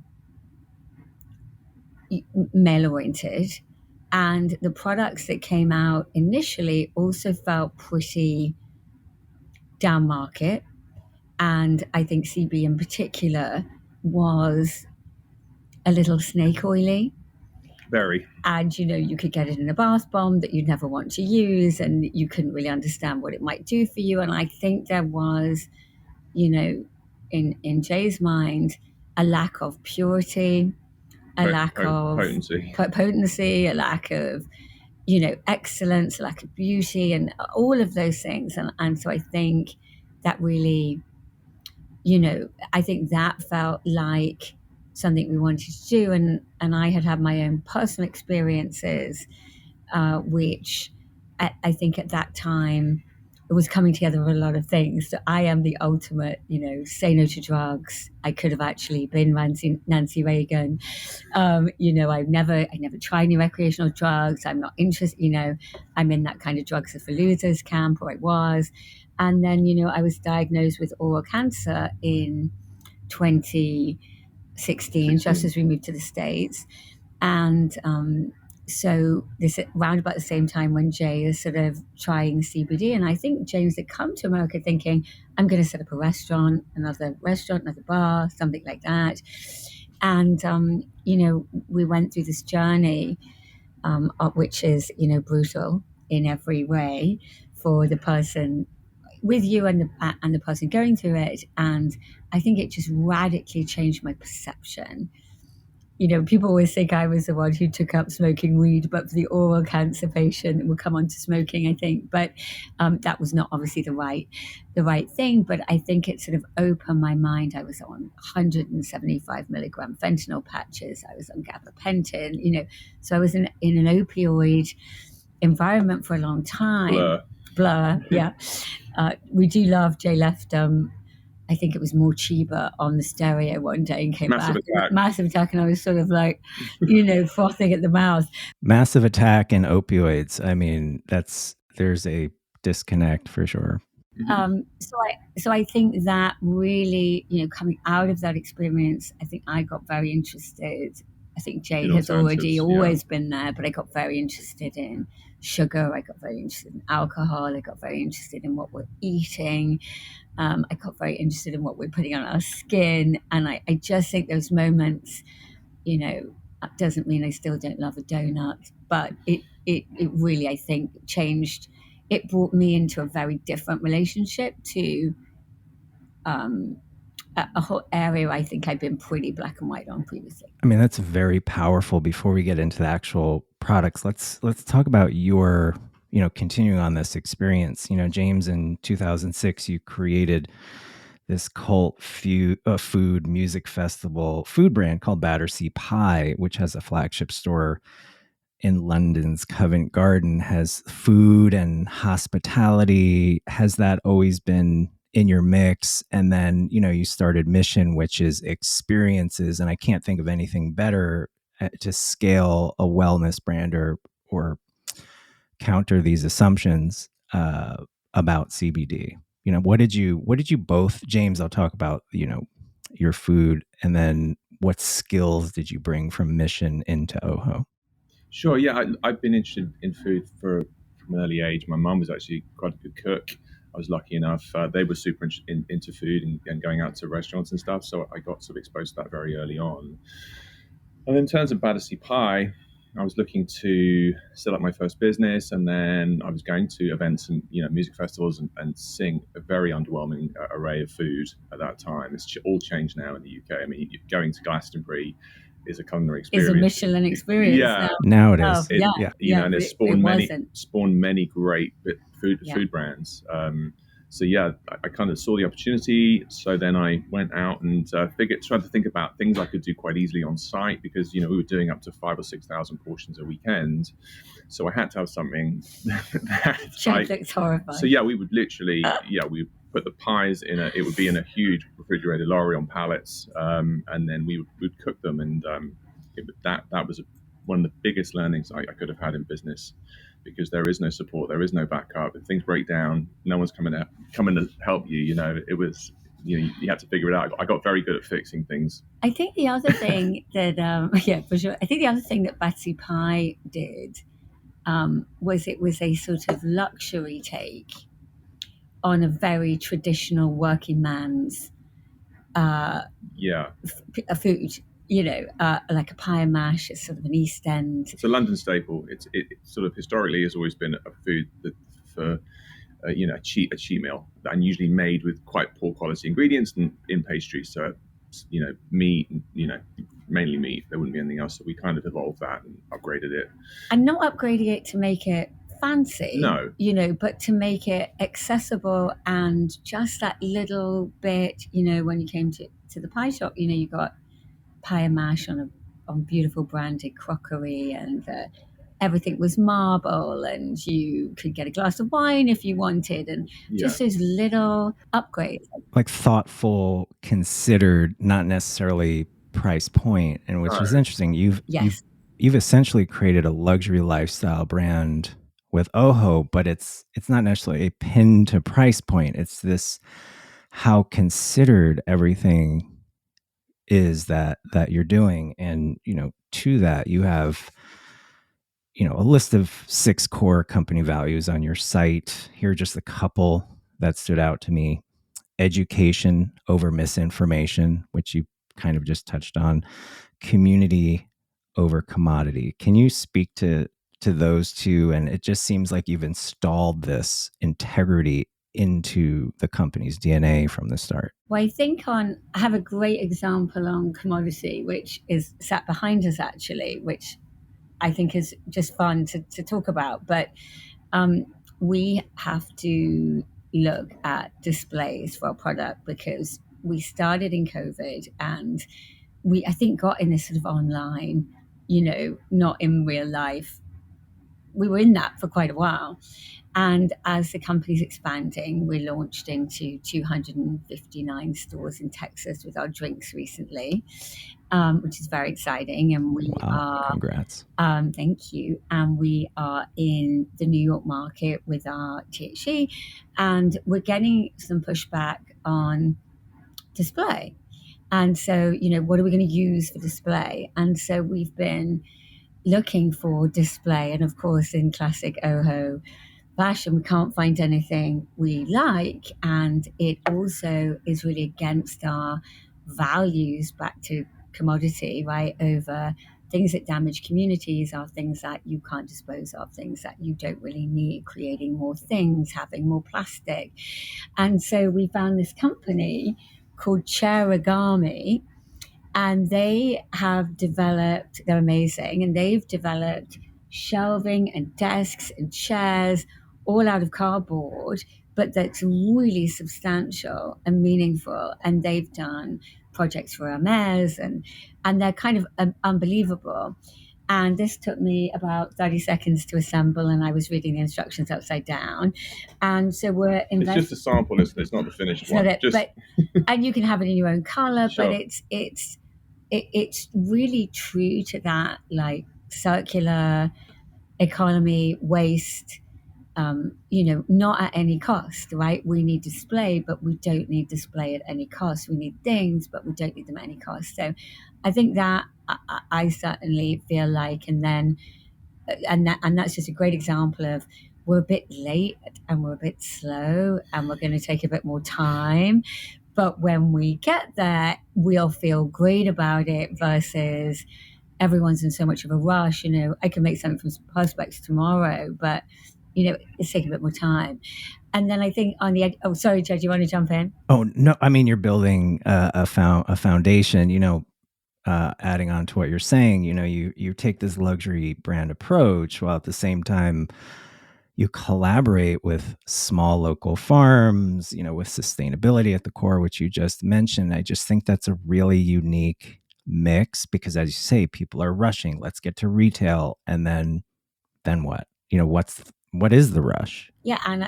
male oriented. And the products that came out initially also felt pretty down market. And I think CB in particular was a little snake oily. Very. And, you could get it in a bath bomb that you'd never want to use, and you couldn't really understand what it might do for you. And I think there was, in Jay's mind, a lack of purity, a lack of potency, a lack of, excellence, a lack of beauty, and all of those things. And so I think that really, I think that felt like something we wanted to do. And I had my own personal experiences, which I think at that time, it was coming together of a lot of things. So I am the ultimate, say no to drugs. I could have actually been Nancy Reagan. I never tried any recreational drugs. I'm not interested, I'm in that kind of drugs are for losers camp, or I was. And then, I was diagnosed with oral cancer in 2016, just as we moved to the States. And so this around about the same time when Jay is sort of trying CBD. And I think James had come to America thinking, I'm going to set up a restaurant, another bar, something like that. And, we went through this journey, which is, brutal in every way for the person with you and the person going through it. And I think it just radically changed my perception. People always think I was the one who took up smoking weed, but for the oral cancer patient, we'll come on to smoking, I think. But that was not obviously the right thing. But I think it sort of opened my mind. I was on 175 milligram fentanyl patches. I was on gabapentin, so I was in an opioid environment for a long time. Blur, yeah. We do love Jay left. I think it was more Chiba on the stereo one day and came back. Massive Attack, and I was sort of like, frothing at the mouth. Massive Attack and opioids. I mean, there's a disconnect for sure. So I think that really, coming out of that experience, I think I got very interested. I think Jay has always been there, but I got very interested in sugar. I got very interested in alcohol. I got very interested in what we're eating. I got very interested in what we're putting on our skin. And I just think those moments, doesn't mean I still don't love a donut, but it really, I think, changed. It brought me into a very different relationship to a whole area I think I've been pretty black and white on previously. I mean, that's very powerful. Before we get into the actual products, let's talk about your, continuing on this experience. James, in 2006, you created this cult food music festival food brand called Battersea Pie, which has a flagship store in London's Covent Garden. Has food and hospitality, has that always been in your mix? And then, you started Mission, which is experiences. And I can't think of anything better to scale a wellness brand or counter these assumptions about CBD. What did you both, James, I'll talk about, your food, and then what skills did you bring from Mission into OHO? Sure. Yeah. I've been interested in food from an early age. My mum was actually quite a good cook. I was lucky enough. They were super into food and going out to restaurants and stuff. So I got sort of exposed to that very early on. And in terms of Battersea Pie, I was looking to set up my first business, and then I was going to events and music festivals and seeing a very underwhelming array of food at that time. It's all changed now in the UK. I mean, going to Glastonbury is a culinary experience. Is a Michelin experience. Yeah, now it is. Oh, and it's spawned many great food brands. So I kind of saw the opportunity. So then I went out and tried to think about things I could do quite easily on site, because we were doing up to 5,000 or 6,000 portions a weekend. So I had to have something that looks horrifying. So we would literally we put the pies it would be in a huge refrigerated lorry on pallets, and then we would cook them, and that was one of the biggest learnings I could have had in business. Because there is no support, there is no backup. If things break down, no one's coming to help you. It was you had to figure it out. I got very good at fixing things. I think the other thing that for sure. I think the other thing that Batsy Pie did was it was a sort of luxury take on a very traditional working man's food. Like a pie and mash. It's sort of an East End. It's a London staple. It sort of historically has always been a food that for a cheap meal, and usually made with quite poor quality ingredients and in pastries. So meat, mainly meat. There wouldn't be anything else. So we kind of evolved that and upgraded it. And not upgrading it to make it fancy. No. But to make it accessible, and just that little bit. When you came to the pie shop, you got pie and mash on beautiful branded crockery, and everything was marble, and you could get a glass of wine if you wanted, and just those little upgrades. Like thoughtful, considered, not necessarily price point, and which is interesting. You've essentially created a luxury lifestyle brand with Ojo, but it's not necessarily a pin to price point. It's this how considered everything is that you're doing. And to that you have a list of 6 core company values on your site. Here are just a couple that stood out to me. Education over misinformation, which you kind of just touched on. Community over commodity. Can you speak to those two? And it just seems like you've installed this integrity into the company's DNA from the start. Well, I have a great example on commodity, which is sat behind us actually, which I think is just fun to talk about. But we have to look at displays for our product, because we started in COVID, and we, I think, got in this sort of online, not in real life. We were in that for quite a while. And as the company's expanding, we launched into 259 stores in Texas with our drinks recently, which is very exciting. And we are... Congrats. Thank you. And we are in the New York market with our THC, and we're getting some pushback on display. And so, what are we going to use for display? And so we've been looking for display. And of course, in classic Ojo fashion, we can't find anything we like, and it also is really against our values, back to commodity, right? Over things that damage communities are things that you can't dispose of, things that you don't really need, creating more things, having more plastic. And so we found this company called Chairagami, and they're amazing, and they've developed shelving and desks and chairs all out of cardboard, but that's really substantial and meaningful. And they've done projects for Hermes, and they're kind of unbelievable. And this took me about 30 seconds to assemble, and I was reading the instructions upside down. And so we're it's just a sample, it's not the finished one. And you can have it in your own color, Sure. But it's really true to that, like, circular economy, waste, not at any cost, right? We need display, but we don't need display at any cost. We need things, but we don't need them at any cost. So I think that I certainly feel like, and that's just a great example of, we're a bit late and we're a bit slow and we're going to take a bit more time. But when we get there, we'll feel great about it, versus everyone's in so much of a rush. I can make something from prospects tomorrow, but it's taking a bit more time. And then I think on the sorry, Jed, you want to jump in? Oh no, I mean, you're building a foundation. Adding on to what you're saying, you take this luxury brand approach while at the same time you collaborate with small local farms, with sustainability at the core, which you just mentioned. I just think that's a really unique mix because, as you say, people are rushing. Let's get to retail, and then what? What is the rush? Yeah, and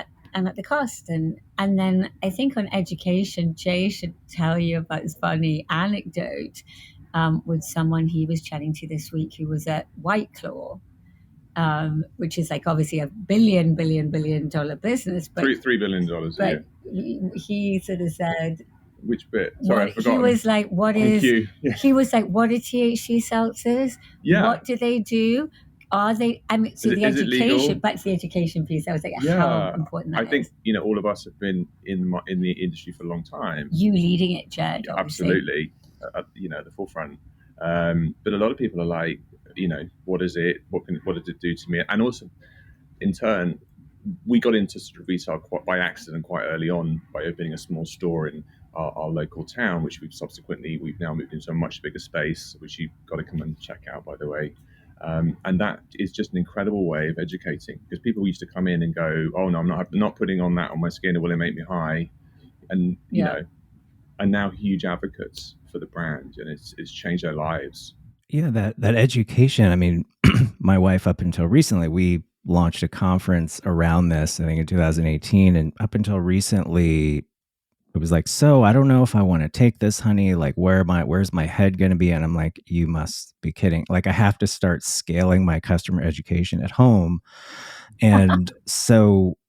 at the cost, and then I think on education, Jay should tell you about this funny anecdote with someone he was chatting to this week who was at White Claw. Which is like obviously a billion dollar business, but $3 billion. But he sort of said, which bit? Sorry, I forgot. He was like, "What is?" Yeah. He was like, "What are THC seltzers? Yeah. What do they do? Are they?" I mean, so the education, back to the education piece. I was like, how important that is. I think all of us have been in the industry for a long time. You leading it, Jed. Absolutely, at the forefront. But a lot of people are like, what is it? What does it do to me? And also, in turn, we got into sort of retail by accident quite early on by opening a small store in our local town, which we've now moved into a much bigger space, which you've got to come and check out, by the way. And that is just an incredible way of educating, because people used to come in and go, "Oh no, I'm not putting on that on my skin, or will it make me high?" And you know, and now huge advocates for the brand, and it's changed their lives. Yeah, that education. I mean, my wife, up until recently, we launched a conference around this, I think in 2018, and up until recently, it was like, so I don't know if I want to take this, honey. Like, where's my head going to be? And I'm like, you must be kidding. Like, I have to start scaling my customer education at home. And so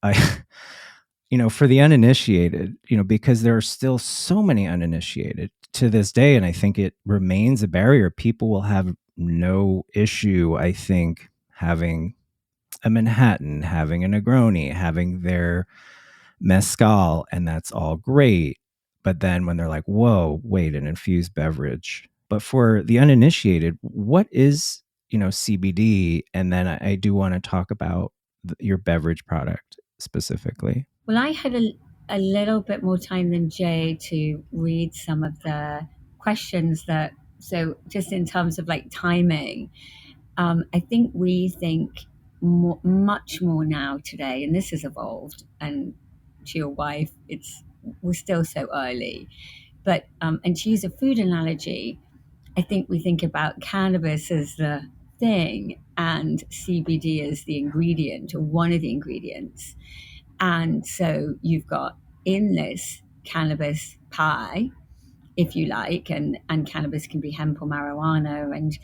for the uninitiated, because there are still so many uninitiated to this day, and I think it remains a barrier. People will have no issue, I think, having a Manhattan, having a Negroni, having their mezcal, and that's all great. But then when they're like, whoa, wait, an infused beverage. But for the uninitiated, what is, CBD? And then I do want to talk about your beverage product specifically. Well, I had a little bit more time than Jay to read some of the questions so just in terms of like timing, I think we think much more now today, and this has evolved, and to your wife, we're still so early, but and to use a food analogy, I think we think about cannabis as the thing and CBD as the ingredient, or one of the ingredients. And so you've got in this cannabis pie, if you like, and cannabis can be hemp or marijuana. And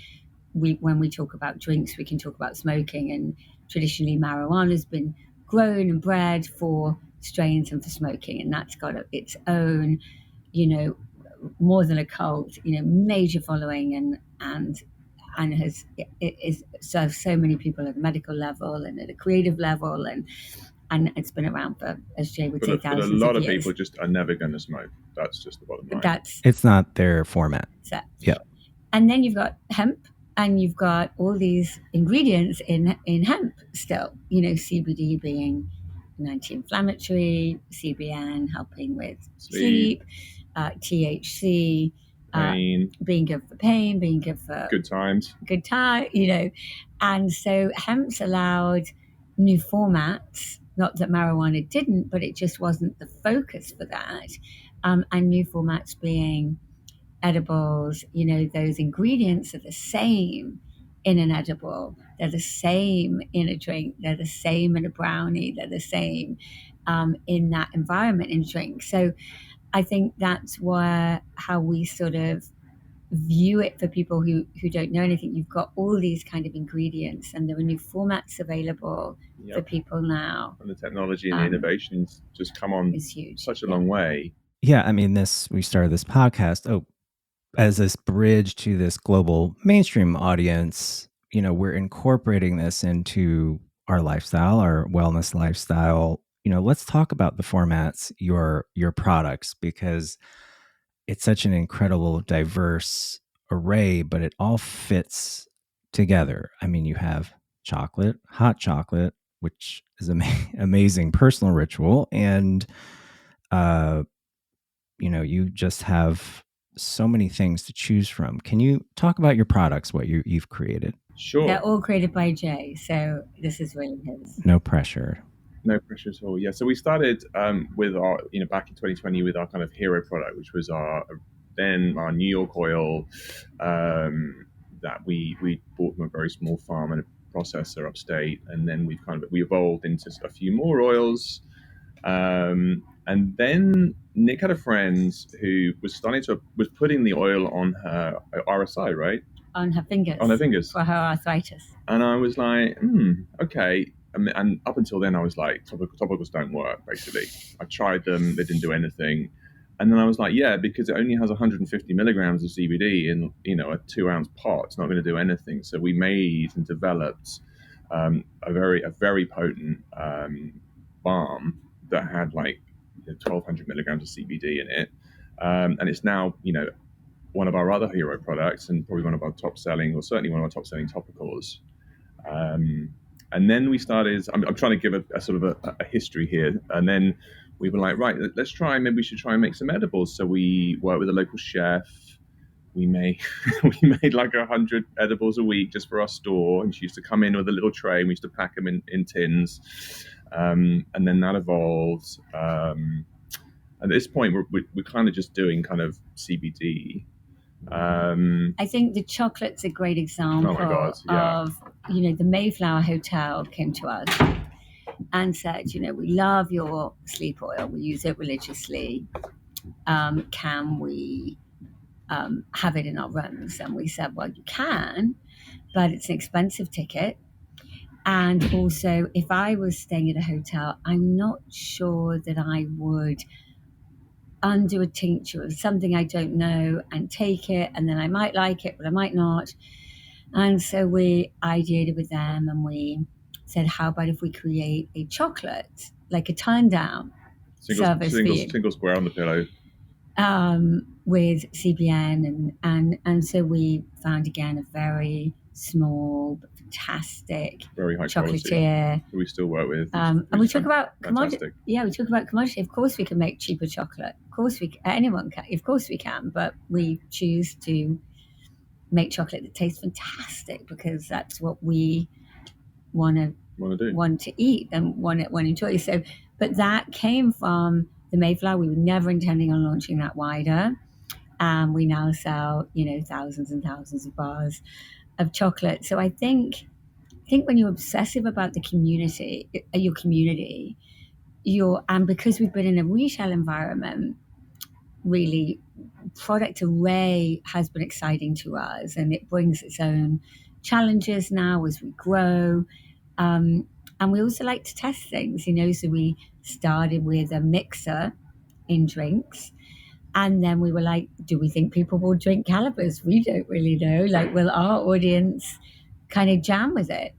when we talk about drinks, we can talk about smoking. And traditionally, marijuana has been grown and bred for strains and for smoking. And that's got its own, more than a cult, major following and it serves so many people at a medical level and at a creative level, and it's been around for, as Jay would say, thousands of years. But a lot of people just are never going to smoke. That's just the bottom line. It's not their format. Yeah. And then you've got hemp, and you've got all these ingredients in hemp still. CBD being an anti-inflammatory, CBN helping with sleep, THC being good for pain, being good for good times. And so hemp's allowed new formats. Not that marijuana didn't, but it just wasn't the focus for that. And new formats being edibles, those ingredients are the same in an edible. They're the same in a drink. They're the same in a brownie. They're the same in that environment in drink. So I think that's how we sort of view it for people who don't know anything. You've got all these kind of ingredients, and there are new formats available for people now. And the technology and the innovations just come on such a long way. Yeah, I mean, we started this podcast as this bridge to this global mainstream audience. We're incorporating this into our lifestyle, our wellness lifestyle. Let's talk about the formats, your products, because it's such an incredible, diverse array, but it all fits together. I mean, you have chocolate, hot chocolate, which is amazing personal ritual, and you just have so many things to choose from. Can you talk about your products, what you've created? Sure. They're all created by Jay, so this is really his. No pressure. No pressure at all. Yeah. So we started with our, back in 2020 with our kind of hero product, which was our New York oil that we bought from a very small farm and a processor upstate, and then we evolved into a few more oils. And then Nick had a friend who was putting the oil on her RSI, right? On her fingers. On her fingers. For her arthritis. And I was like, okay. And up until then, I was like, topicals don't work, basically. I tried them, they didn't do anything. And then I was like, yeah, because it only has 150 milligrams of CBD in, a 2-ounce pot. It's not going to do anything. So we made and developed a very potent balm that had like 1,200 milligrams of CBD in it. And it's now, one of our other hero products and probably one of our top selling, or certainly one of our top selling topicals. And then we started, I'm trying to give a sort of a history here. And then we were like, right, maybe we should try and make some edibles. So we worked with a local chef. We made like 100 edibles a week just for our store. And she used to come in with a little tray and we used to pack them in tins. And then that evolved. At this point, we're kind of just doing kind of CBD. I think the chocolate's a great example of, the Mayflower Hotel came to us and said, we love your sleep oil. We use it religiously. Can we have it in our rooms? And we said, well, you can, but it's an expensive ticket. And also, if I was staying at a hotel, I'm not sure that I would undo a tincture of something I don't know and take it, and then I might like it, but I might not. And so we ideated with them and we said, how about if we create a chocolate, like a turn down service single square on the pillow, with CBN and so we found again a very small but fantastic, very high chocolatier who we still work with, and we talk about commodity. We talk about commodity. Of course we can make cheaper chocolate, of course anyone can, of course we can, but we choose to make chocolate that tastes fantastic because that's what we want to eat and want to enjoy. So, but that came from the Mayflower. We were never intending on launching that wider, and we now sell thousands and thousands of bars of chocolate. So I think when you're obsessive about the community, your community, and because we've been in a retail environment, really product array has been exciting to us, and it brings its own challenges now as we grow. And we also like to test things, so we started with a mixer in drinks. And then we were like, do we think people will drink cannabis? We don't really know. Like, will our audience kind of jam with it?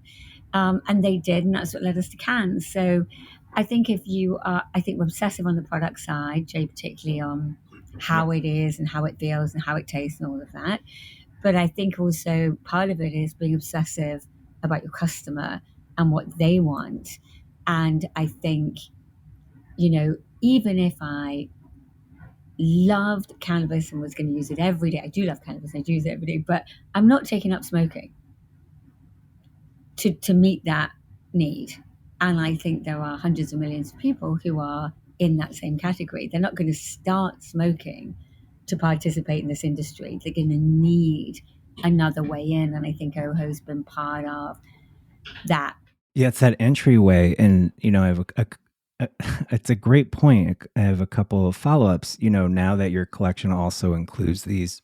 And they did, and that's what led us to cans. So I think we're obsessive on the product side, Jay particularly on how it is and how it feels and how it tastes and all of that. But I think also part of it is being obsessive about your customer and what they want. And I think, even if I loved cannabis and was going to use it every day, I do love cannabis, I do use it every day, but I'm not taking up smoking to meet that need. And I think there are hundreds of millions of people who are in that same category. They're not going to start smoking to participate in this industry. They're going to need another way in. And I think OHO's been part of that. Yeah, it's that entryway. And, I have it's a great point. I have a couple of follow-ups. Now that your collection also includes these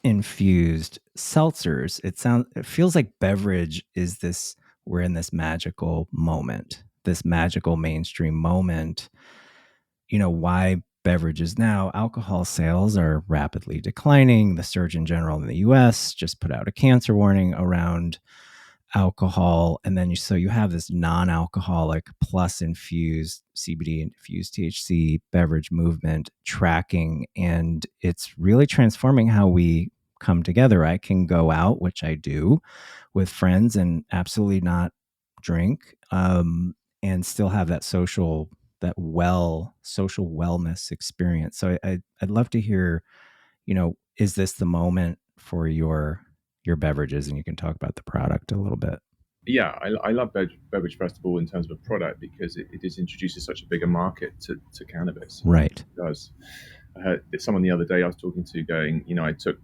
infused seltzers, it feels like beverage is we're in this magical moment, this magical mainstream moment. Why beverages now? Alcohol sales are rapidly declining. The Surgeon General in the US just put out a cancer warning around alcohol. And then you have this non-alcoholic plus infused CBD infused THC beverage movement tracking. And it's really transforming how we come together. I can go out, which I do with friends, and absolutely not drink, and still have that social wellness experience. So I'd love to hear, is this the moment for your beverages? And you can talk about the product a little bit. Yeah, I love Beverage Festival in terms of a product because it just introduces such a bigger market to cannabis. Right. It does. I heard someone the other day I was talking to going, I took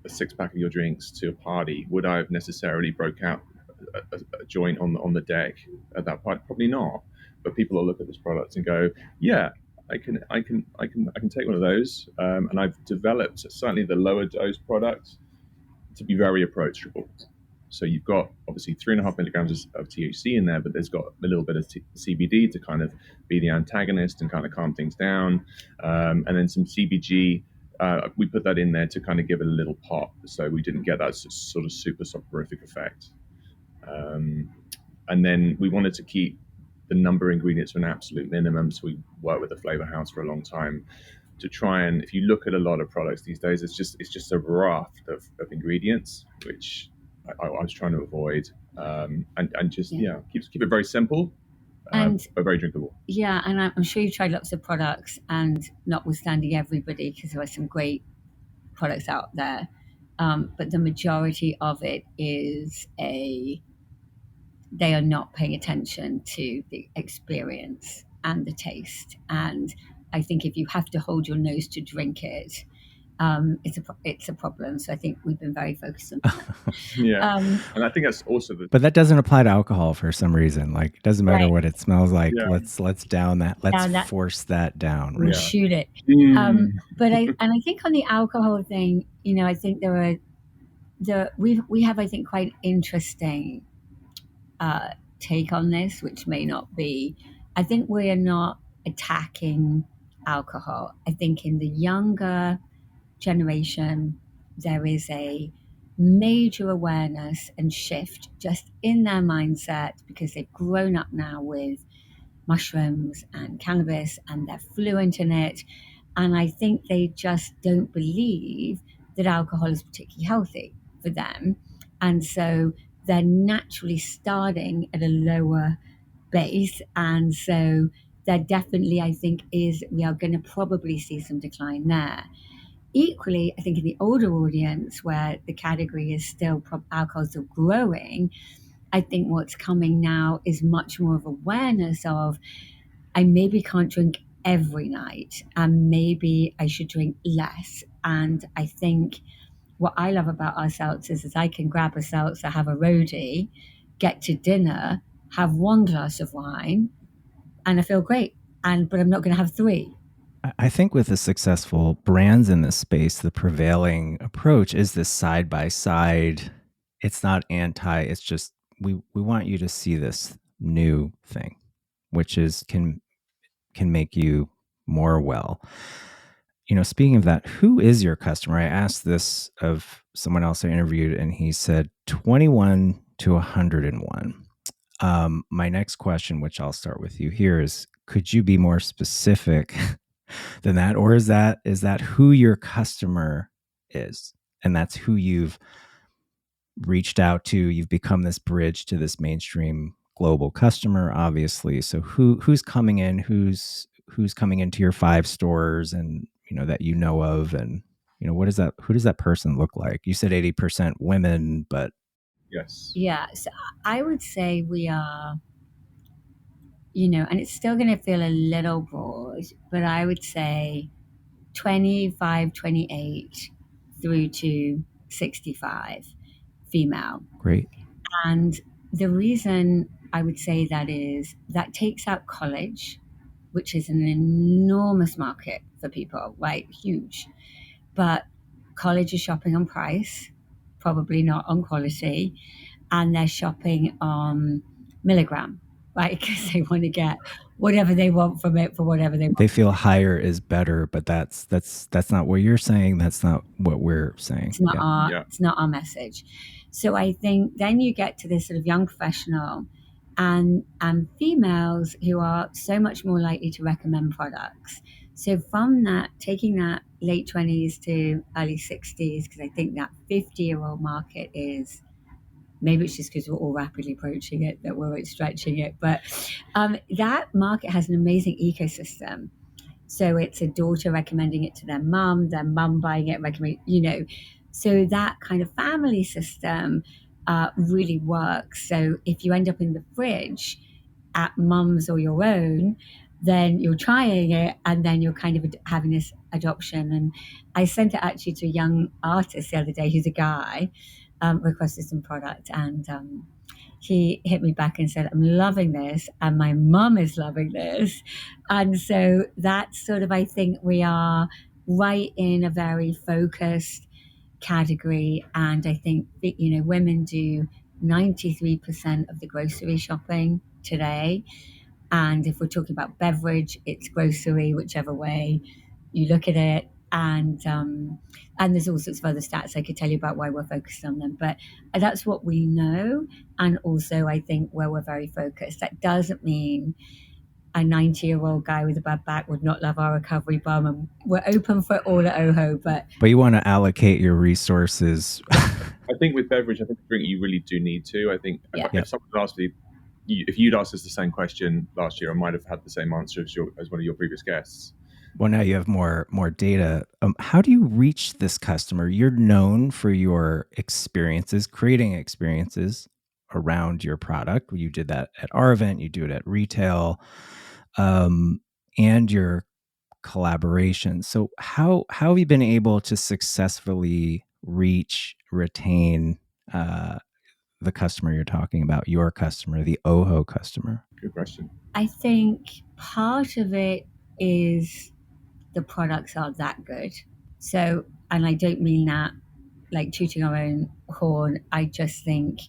a 6-pack of your drinks to a party. Would I have necessarily broke out a joint on the deck at that party? Probably not. But people will look at this product and go, yeah, I can take one of those. And I've developed certainly the lower dose products to be very approachable. So you've got obviously 3.5 milligrams of THC in there, but there's got a little bit of CBD to kind of be the antagonist and kind of calm things down. And then some CBG, we put that in there to kind of give it a little pop. So we didn't get that sort of super soporific effect. And then we wanted to keep the number of ingredients to an absolute minimum. So we worked with the flavor house for a long time to try and, if you look at a lot of products these days, it's just a raft of ingredients, which I was trying to avoid, and just keep it very simple, but very drinkable. Yeah, and I'm sure you've tried lots of products, and notwithstanding everybody, because there are some great products out there, but the majority of it is they are not paying attention to the experience and the taste. And I think if you have to hold your nose to drink it, it's a problem. So I think we've been very focused on that. Yeah. And I think that's also but that doesn't apply to alcohol for some reason. Like, it doesn't matter Right. what it smells like. Yeah. Let's down that. Let's force that down. We'll Right? shoot it. But I think on the alcohol thing, I think we have, I think, quite interesting take on this, which may not be. I think we are not attacking alcohol. I think in the younger generation, there is a major awareness and shift just in their mindset because they've grown up now with mushrooms and cannabis and they're fluent in it. And I think they just don't believe that alcohol is particularly healthy for them. And so they're naturally starting at a lower base. And so there definitely, I think, we are going to probably see some decline there. Equally, I think in the older audience where the category is still, alcohol is still growing, I think what's coming now is much more of awareness of, I maybe can't drink every night and maybe I should drink less. And I think what I love about our seltzers is I can grab a seltzer, have a roadie, get to dinner, have 1 glass of wine, and I feel great. But I'm not going to have 3. I think with the successful brands in this space, the prevailing approach is this side by side. It's not anti. It's just we want you to see this new thing, which is can make you more well. Speaking of that, who is your customer? I asked this of someone else I interviewed, and he said 21 to 101. My next question, which I'll start with you here, is could you be more specific than that? Or is that who your customer is? And that's who you've reached out to. You've become this bridge to this mainstream global customer, obviously. So who's coming in, who's coming into your 5 stores and, that you know of, and, who does that person look like? You said 80% women, but. Yes. Yeah. So I would say we are, and it's still going to feel a little broad, but I would say 25, 28 through to 65 female. Great. And the reason I would say that is that takes out college, which is an enormous market for people, right? Huge. But college is shopping on price, probably not on quality, and they're shopping on milligram, right? Because they want to get whatever they want from it for whatever they want. They feel higher is better, but that's not what you're saying. That's not what we're saying. It's not it's not our message. So I think then you get to this sort of young professional and females who are so much more likely to recommend products. So from that, taking that late 20s to early 60s, because I think that 50-year-old market is, maybe it's just because we're all rapidly approaching it that we're stretching it, but that market has an amazing ecosystem. So it's a daughter recommending it to their mum buying it, so that kind of family system really works. So if you end up in the fridge at mum's or your own, then you're trying it and then you're kind of having this adoption. And I sent it actually to a young artist the other day who's a guy, requested some product, and he hit me back and said, I'm loving this and my mum is loving this. And so that's sort of, I think we are right in a very focused category. And I think, women do 93% of the grocery shopping today. And if we're talking about beverage, it's grocery, whichever way you look at it. And there's all sorts of other stats I could tell you about why we're focused on them. But that's what we know. And also, I think where we're very focused. That doesn't mean a 90-year-old guy with a bad back would not love our recovery balm. And we're open for all at OHO. But you want to allocate your resources. I think with beverage, I think drink you really do need to. I think if someone asked me, if you'd asked us the same question last year, I might have had the same answer as one of your previous guests. Well, now you have more data. How do you reach this customer? You're known for your experiences, creating experiences around your product. You did that at our event. You do it at retail, and your collaboration. So how have you been able to successfully retain the customer you're talking about, your customer, the OHO customer? Good question. I think part of it is the products are that good. So, and I don't mean that like tooting our own horn. I just think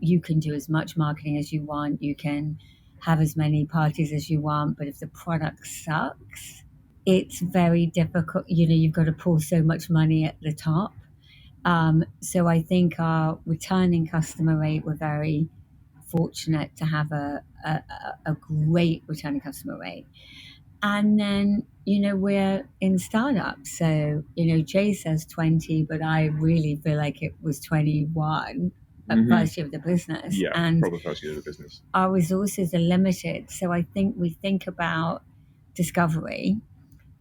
you can do as much marketing as you want. You can have as many parties as you want. But if the product sucks, it's very difficult. You've got to pour so much money at the top. So I think our returning customer rate, we're very fortunate to have a great returning customer rate. And then, we're in startups. So, Jay says 20, but I really feel like it was 21 at first year of the business. Yeah, and probably first year of the business. Our resources are limited. So I think we think about discovery,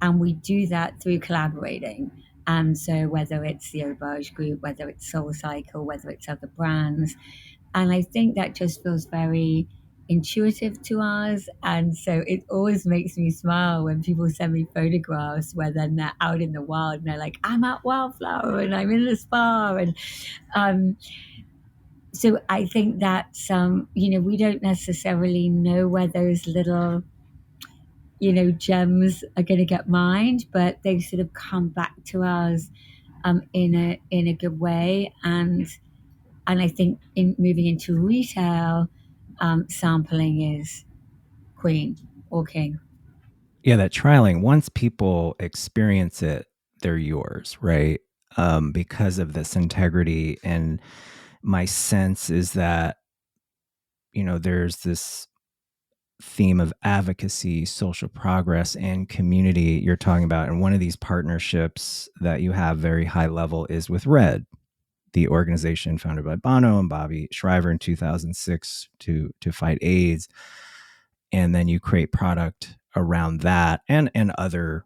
and we do that through collaborating. And so whether it's the Auberge Group, whether it's Soul Cycle, whether it's other brands, and I think that just feels very intuitive to us. And so it always makes me smile when people send me photographs where then they're out in the wild and they're like, I'm at Wildflower and I'm in the spa. And so I think that, we don't necessarily know where those little, gems are going to get mined, but they sort of come back to us in a good way. And I think in moving into retail, sampling is queen or king. Yeah, that trialing, once people experience it, they're yours, right? Because of this integrity. And my sense is that, there's this theme of advocacy, social progress, and community you're talking about. And one of these partnerships that you have very high level is with RED, the organization founded by Bono and Bobby Shriver in 2006 to fight AIDS. And then you create product around that and other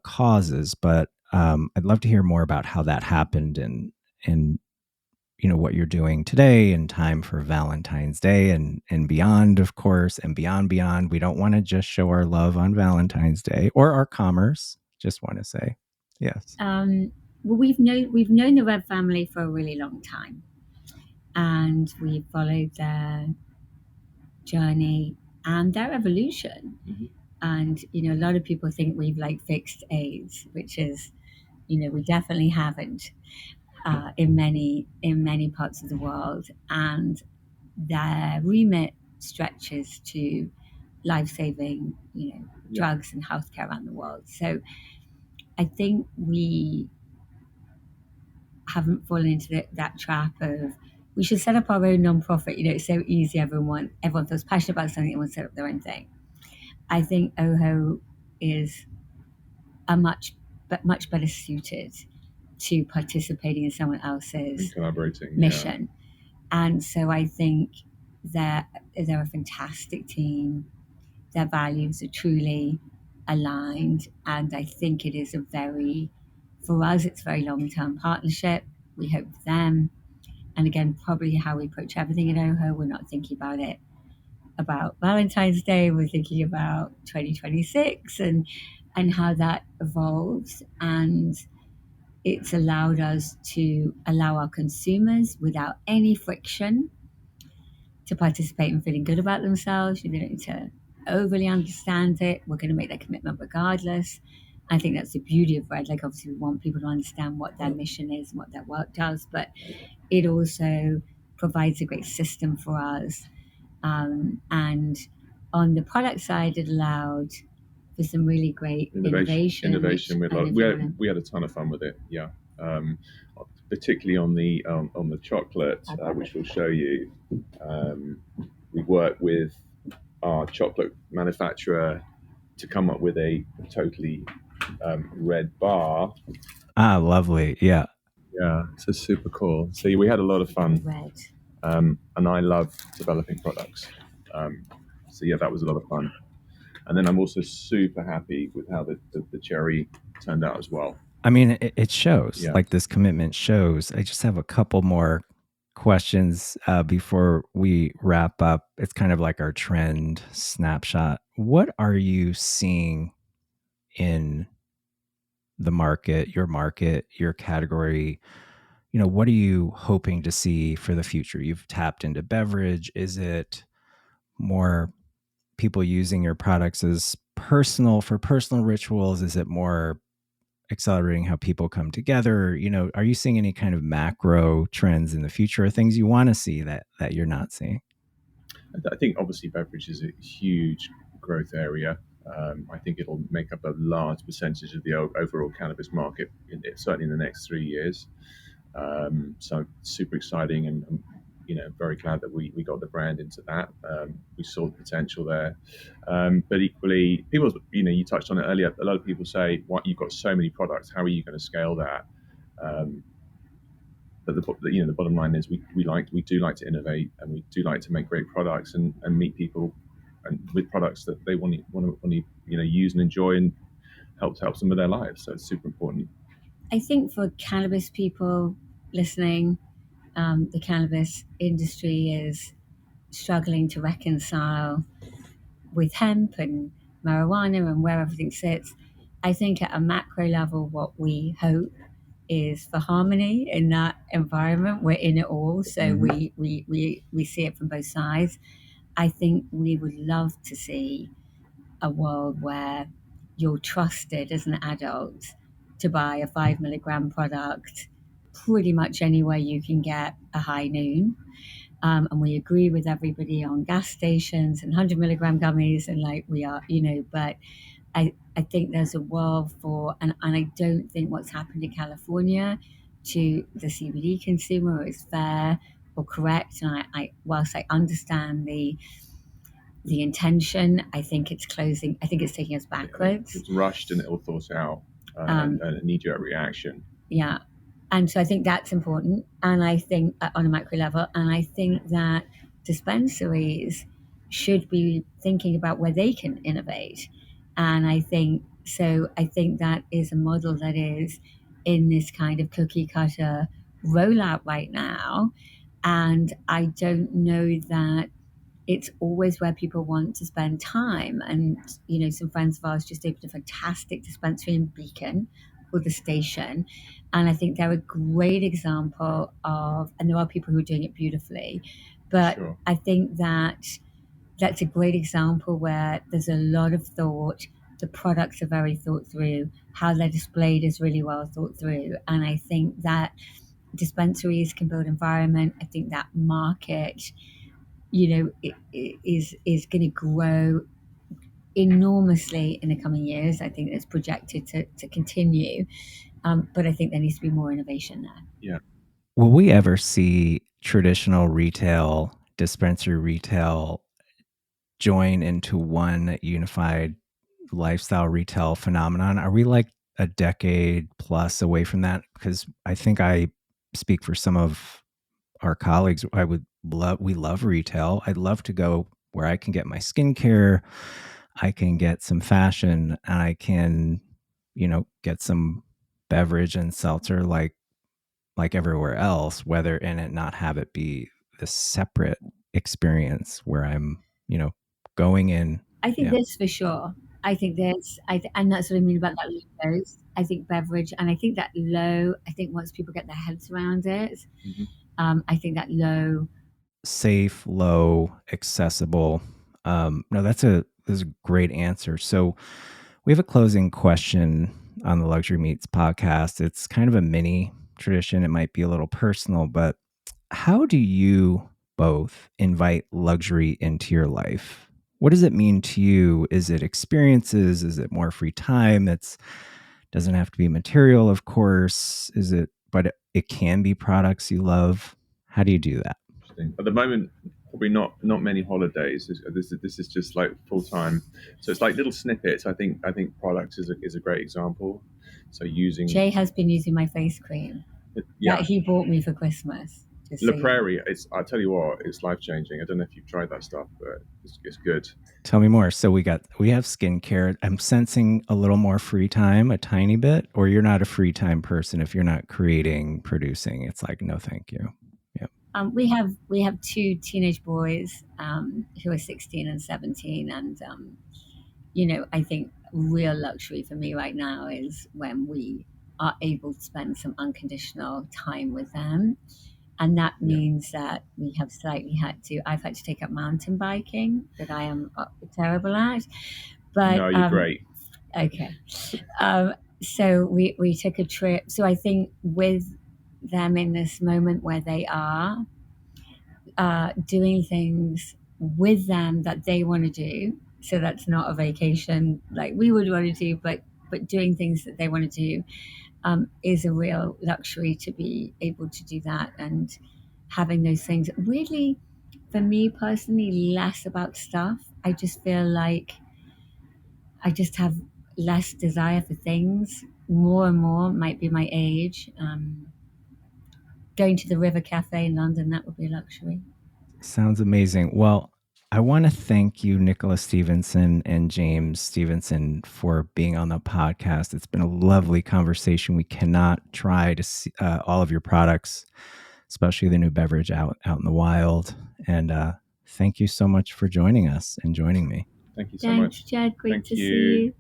causes. But I'd love to hear more about how that happened and what you're doing today in time for Valentine's Day and beyond, of course, and beyond. We don't want to just show our love on Valentine's Day or our commerce. Just want to say, yes. Well, we've known the Red family for a really long time, and we've followed their journey and their evolution. Mm-hmm. And a lot of people think we've fixed AIDS, which is, we definitely haven't. In many parts of the world, and their remit stretches to life-saving, drugs and healthcare around the world. So I think we haven't fallen into that trap of we should set up our own nonprofit. It's so easy. Everyone feels passionate about something and wants to set up their own thing. I think OHO is a much much better suited to participating in someone else's collaborating mission. And so I think they're a fantastic team. Their values are truly aligned, and I think it is for us, it's a very long-term partnership. We hope for them. And again, probably how we approach everything at OHO, we're not thinking about it about Valentine's Day, we're thinking about 2026 and how that evolves. And it's allowed us to allow our consumers, without any friction, to participate in feeling good about themselves. You don't need to overly understand it. We're going to make that commitment regardless. I think that's the beauty of Red. Like, obviously, we want people to understand what their mission is and what their work does, but it also provides a great system for us. And on the product side, it allowed for some really great innovation. We had a ton of fun with it. Yeah. Particularly on the chocolate, which we'll show you. We worked with our chocolate manufacturer to come up with a totally red bar. Lovely. Yeah. Yeah, so super cool. So we had a lot of fun. Red. And I love developing products. So yeah, that was a lot of fun. And then I'm also super happy with how the cherry turned out as well. I mean, it shows. Like, this commitment shows. I just have a couple more questions before we wrap up. It's kind of like our trend snapshot. What are you seeing in the market, your category? You know, what are you hoping to see for the future? You've tapped into beverage. Is it more people using your products as personal rituals? Is it more accelerating how people come together? You know, are you seeing any kind of macro trends in the future, or things you want to see that you're not seeing? I think obviously beverage is a huge growth area. I think it'll make up a large percentage of the overall cannabis market, certainly in the next 3 years. So super exciting, and very glad that we got the brand into that. We saw the potential there, but equally, people, you touched on it earlier. A lot of people say, "What, you've got so many products? How are you going to scale that?" But the bottom line is we do like to innovate, and we do like to make great products and meet people and with products that they want to use and enjoy and help them with their lives. So it's super important. I think for cannabis people listening, the cannabis industry is struggling to reconcile with hemp and marijuana and where everything sits. I think at a macro level, what we hope is for harmony in that environment. We're in it all, so we see it from both sides. I think we would love to see a world where you're trusted as an adult to buy a 5 milligram product pretty much anywhere you can get a high noon. And we agree with everybody on gas stations and 100 milligram gummies, and like we are, but I think there's a world for, and I don't think what's happened in California to the CBD consumer is fair or correct. And whilst I understand the intention, I think it's taking us backwards. It's rushed and ill thought out, and a knee-jerk reaction. Yeah. And so I think that's important. And I think on a macro level, and I think that dispensaries should be thinking about where they can innovate. And I think that is a model that is in this kind of cookie cutter rollout right now. And I don't know that it's always where people want to spend time. And, some friends of ours just opened a fantastic dispensary in Beacon called The Station. And I think they're a great example of, and there are people who are doing it beautifully, but sure. I think that's a great example where there's a lot of thought. The products are very thought through. How they're displayed is really well thought through. And I think that dispensaries can build environment. I think that market, is going to grow enormously in the coming years. I think it's projected to continue. But I think there needs to be more innovation there. Yeah. Will we ever see traditional retail, dispensary retail, join into one unified lifestyle retail phenomenon? Are we like a decade plus away from that, because I think I speak for some of our colleagues. We love retail. I'd love to go where I can get my skincare, I can get some fashion, and I can, get some beverage and seltzer like everywhere else, and it not have it be this separate experience where I'm, going in. I think this for sure. I think this, and that's what I mean about that low dose. I think beverage, and I think that low, I think once people get their heads around it, I think that low, safe, low, accessible. No, that's a great answer. So we have a closing question on the Luxury Meats podcast. It's kind of a mini tradition. It might be a little personal, but how do you both invite luxury into your life? What does it mean to you? Is it experiences? Is it more free time? Doesn't have to be material, of course. But it can be products you love. How do you do that? At the moment, probably not many holidays. This is just like full time. So it's like little snippets. I think products is a great example. So Jay has been using my face cream that he bought me for Christmas. La Prairie, I'll tell you what, it's life changing. I don't know if you've tried that stuff, but it's good. Tell me more. So we have skincare. I'm sensing a little more free time, a tiny bit, or you're not a free time person if you're not producing. It's like, no, thank you. Yeah. We have two teenage boys who are 16 and 17, and I think real luxury for me right now is when we are able to spend some unconditional time with them. And that means that I've had to take up mountain biking that I am terrible at. But no, you're great. Okay. So we took a trip. So I think with them in this moment where they are doing things with them that they want to do. So that's not a vacation like we would want to do, but doing things that they want to do. Is a real luxury to be able to do that, and having those things. Weirdly, for me personally, less about stuff. I just feel like I just have less desire for things. More and more, might be my age. Going to the River Cafe in London, that would be a luxury. Sounds amazing. Well, I want to thank you, Nicola Stevenson and James Stevenson, for being on the podcast. It's been a lovely conversation. We cannot try to see all of your products, especially the new beverage out in the wild. And thank you so much for joining us and joining me. Thank you so much. Thanks, Jed. Great to see you.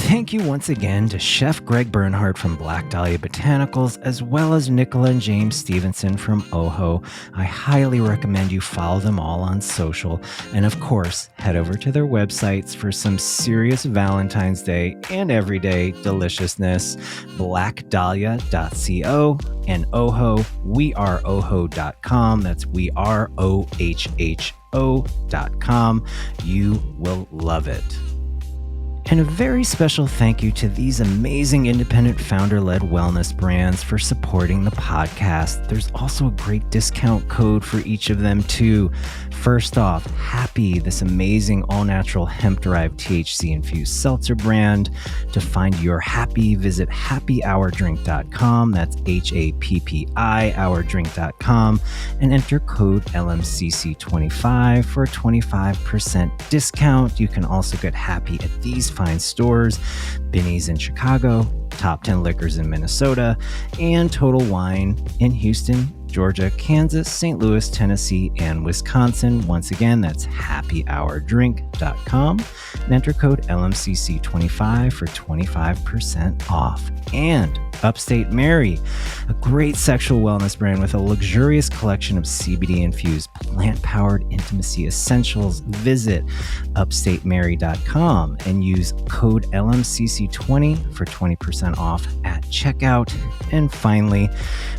Thank you once again to Chef Greg Bernhardt from Black Dahlia Botanicals, as well as Nicola and James Stevenson from Oho. I highly recommend you follow them all on social. And of course, head over to their websites for some serious Valentine's Day and everyday deliciousness. blackdahlia.co and Oho, weareoho.com. That's weareohho.com. You will love it. And a very special thank you to these amazing independent founder-led wellness brands for supporting the podcast. There's also a great discount code for each of them too. First off, Happy, this amazing all-natural hemp-derived THC-infused seltzer brand. To find your Happy, visit happyhourdrink.com. That's HAPPI, hourdrink.com, and enter code LMCC25 for a 25% discount. You can also get Happy at these fine stores: Binny's in Chicago, Top 10 Liquors in Minnesota, and Total Wine in Houston, Georgia, Kansas, St. Louis, Tennessee, and Wisconsin. Once again, that's happyhourdrink.com and enter code LMCC25 for 25% off. And Upstate Mary, a great sexual wellness brand with a luxurious collection of CBD-infused plant-powered intimacy essentials. Visit upstatemary.com and use code LMCC20 for 20% off at checkout. And finally,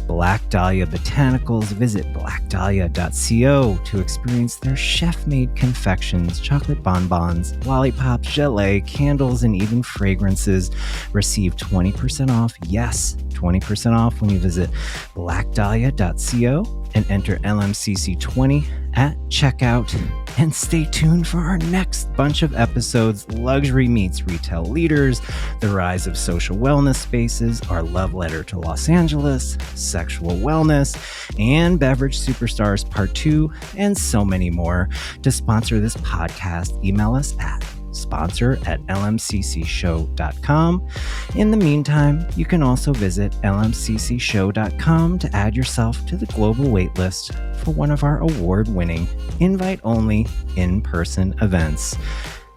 Black Dahlia Botanicals. Visit blackdahlia.co to experience their chef-made confections, chocolate bonbons, lollipops, gelée, candles, and even fragrances. Receive 20% off. Yes, 20% off when you visit blackdahlia.co and enter LMCC20 at checkout. And stay tuned for our next bunch of episodes: Luxury Meets Retail Leaders, the rise of social wellness spaces, our love letter to Los Angeles, sexual wellness, and beverage superstars part 2, and so many more. To sponsor this podcast, email us at sponsor@lmccshow.com. In the meantime, you can also visit lmccshow.com to add yourself to the global waitlist for one of our award-winning, invite-only, in-person events.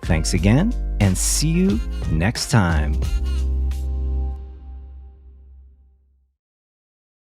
Thanks again, and see you next time.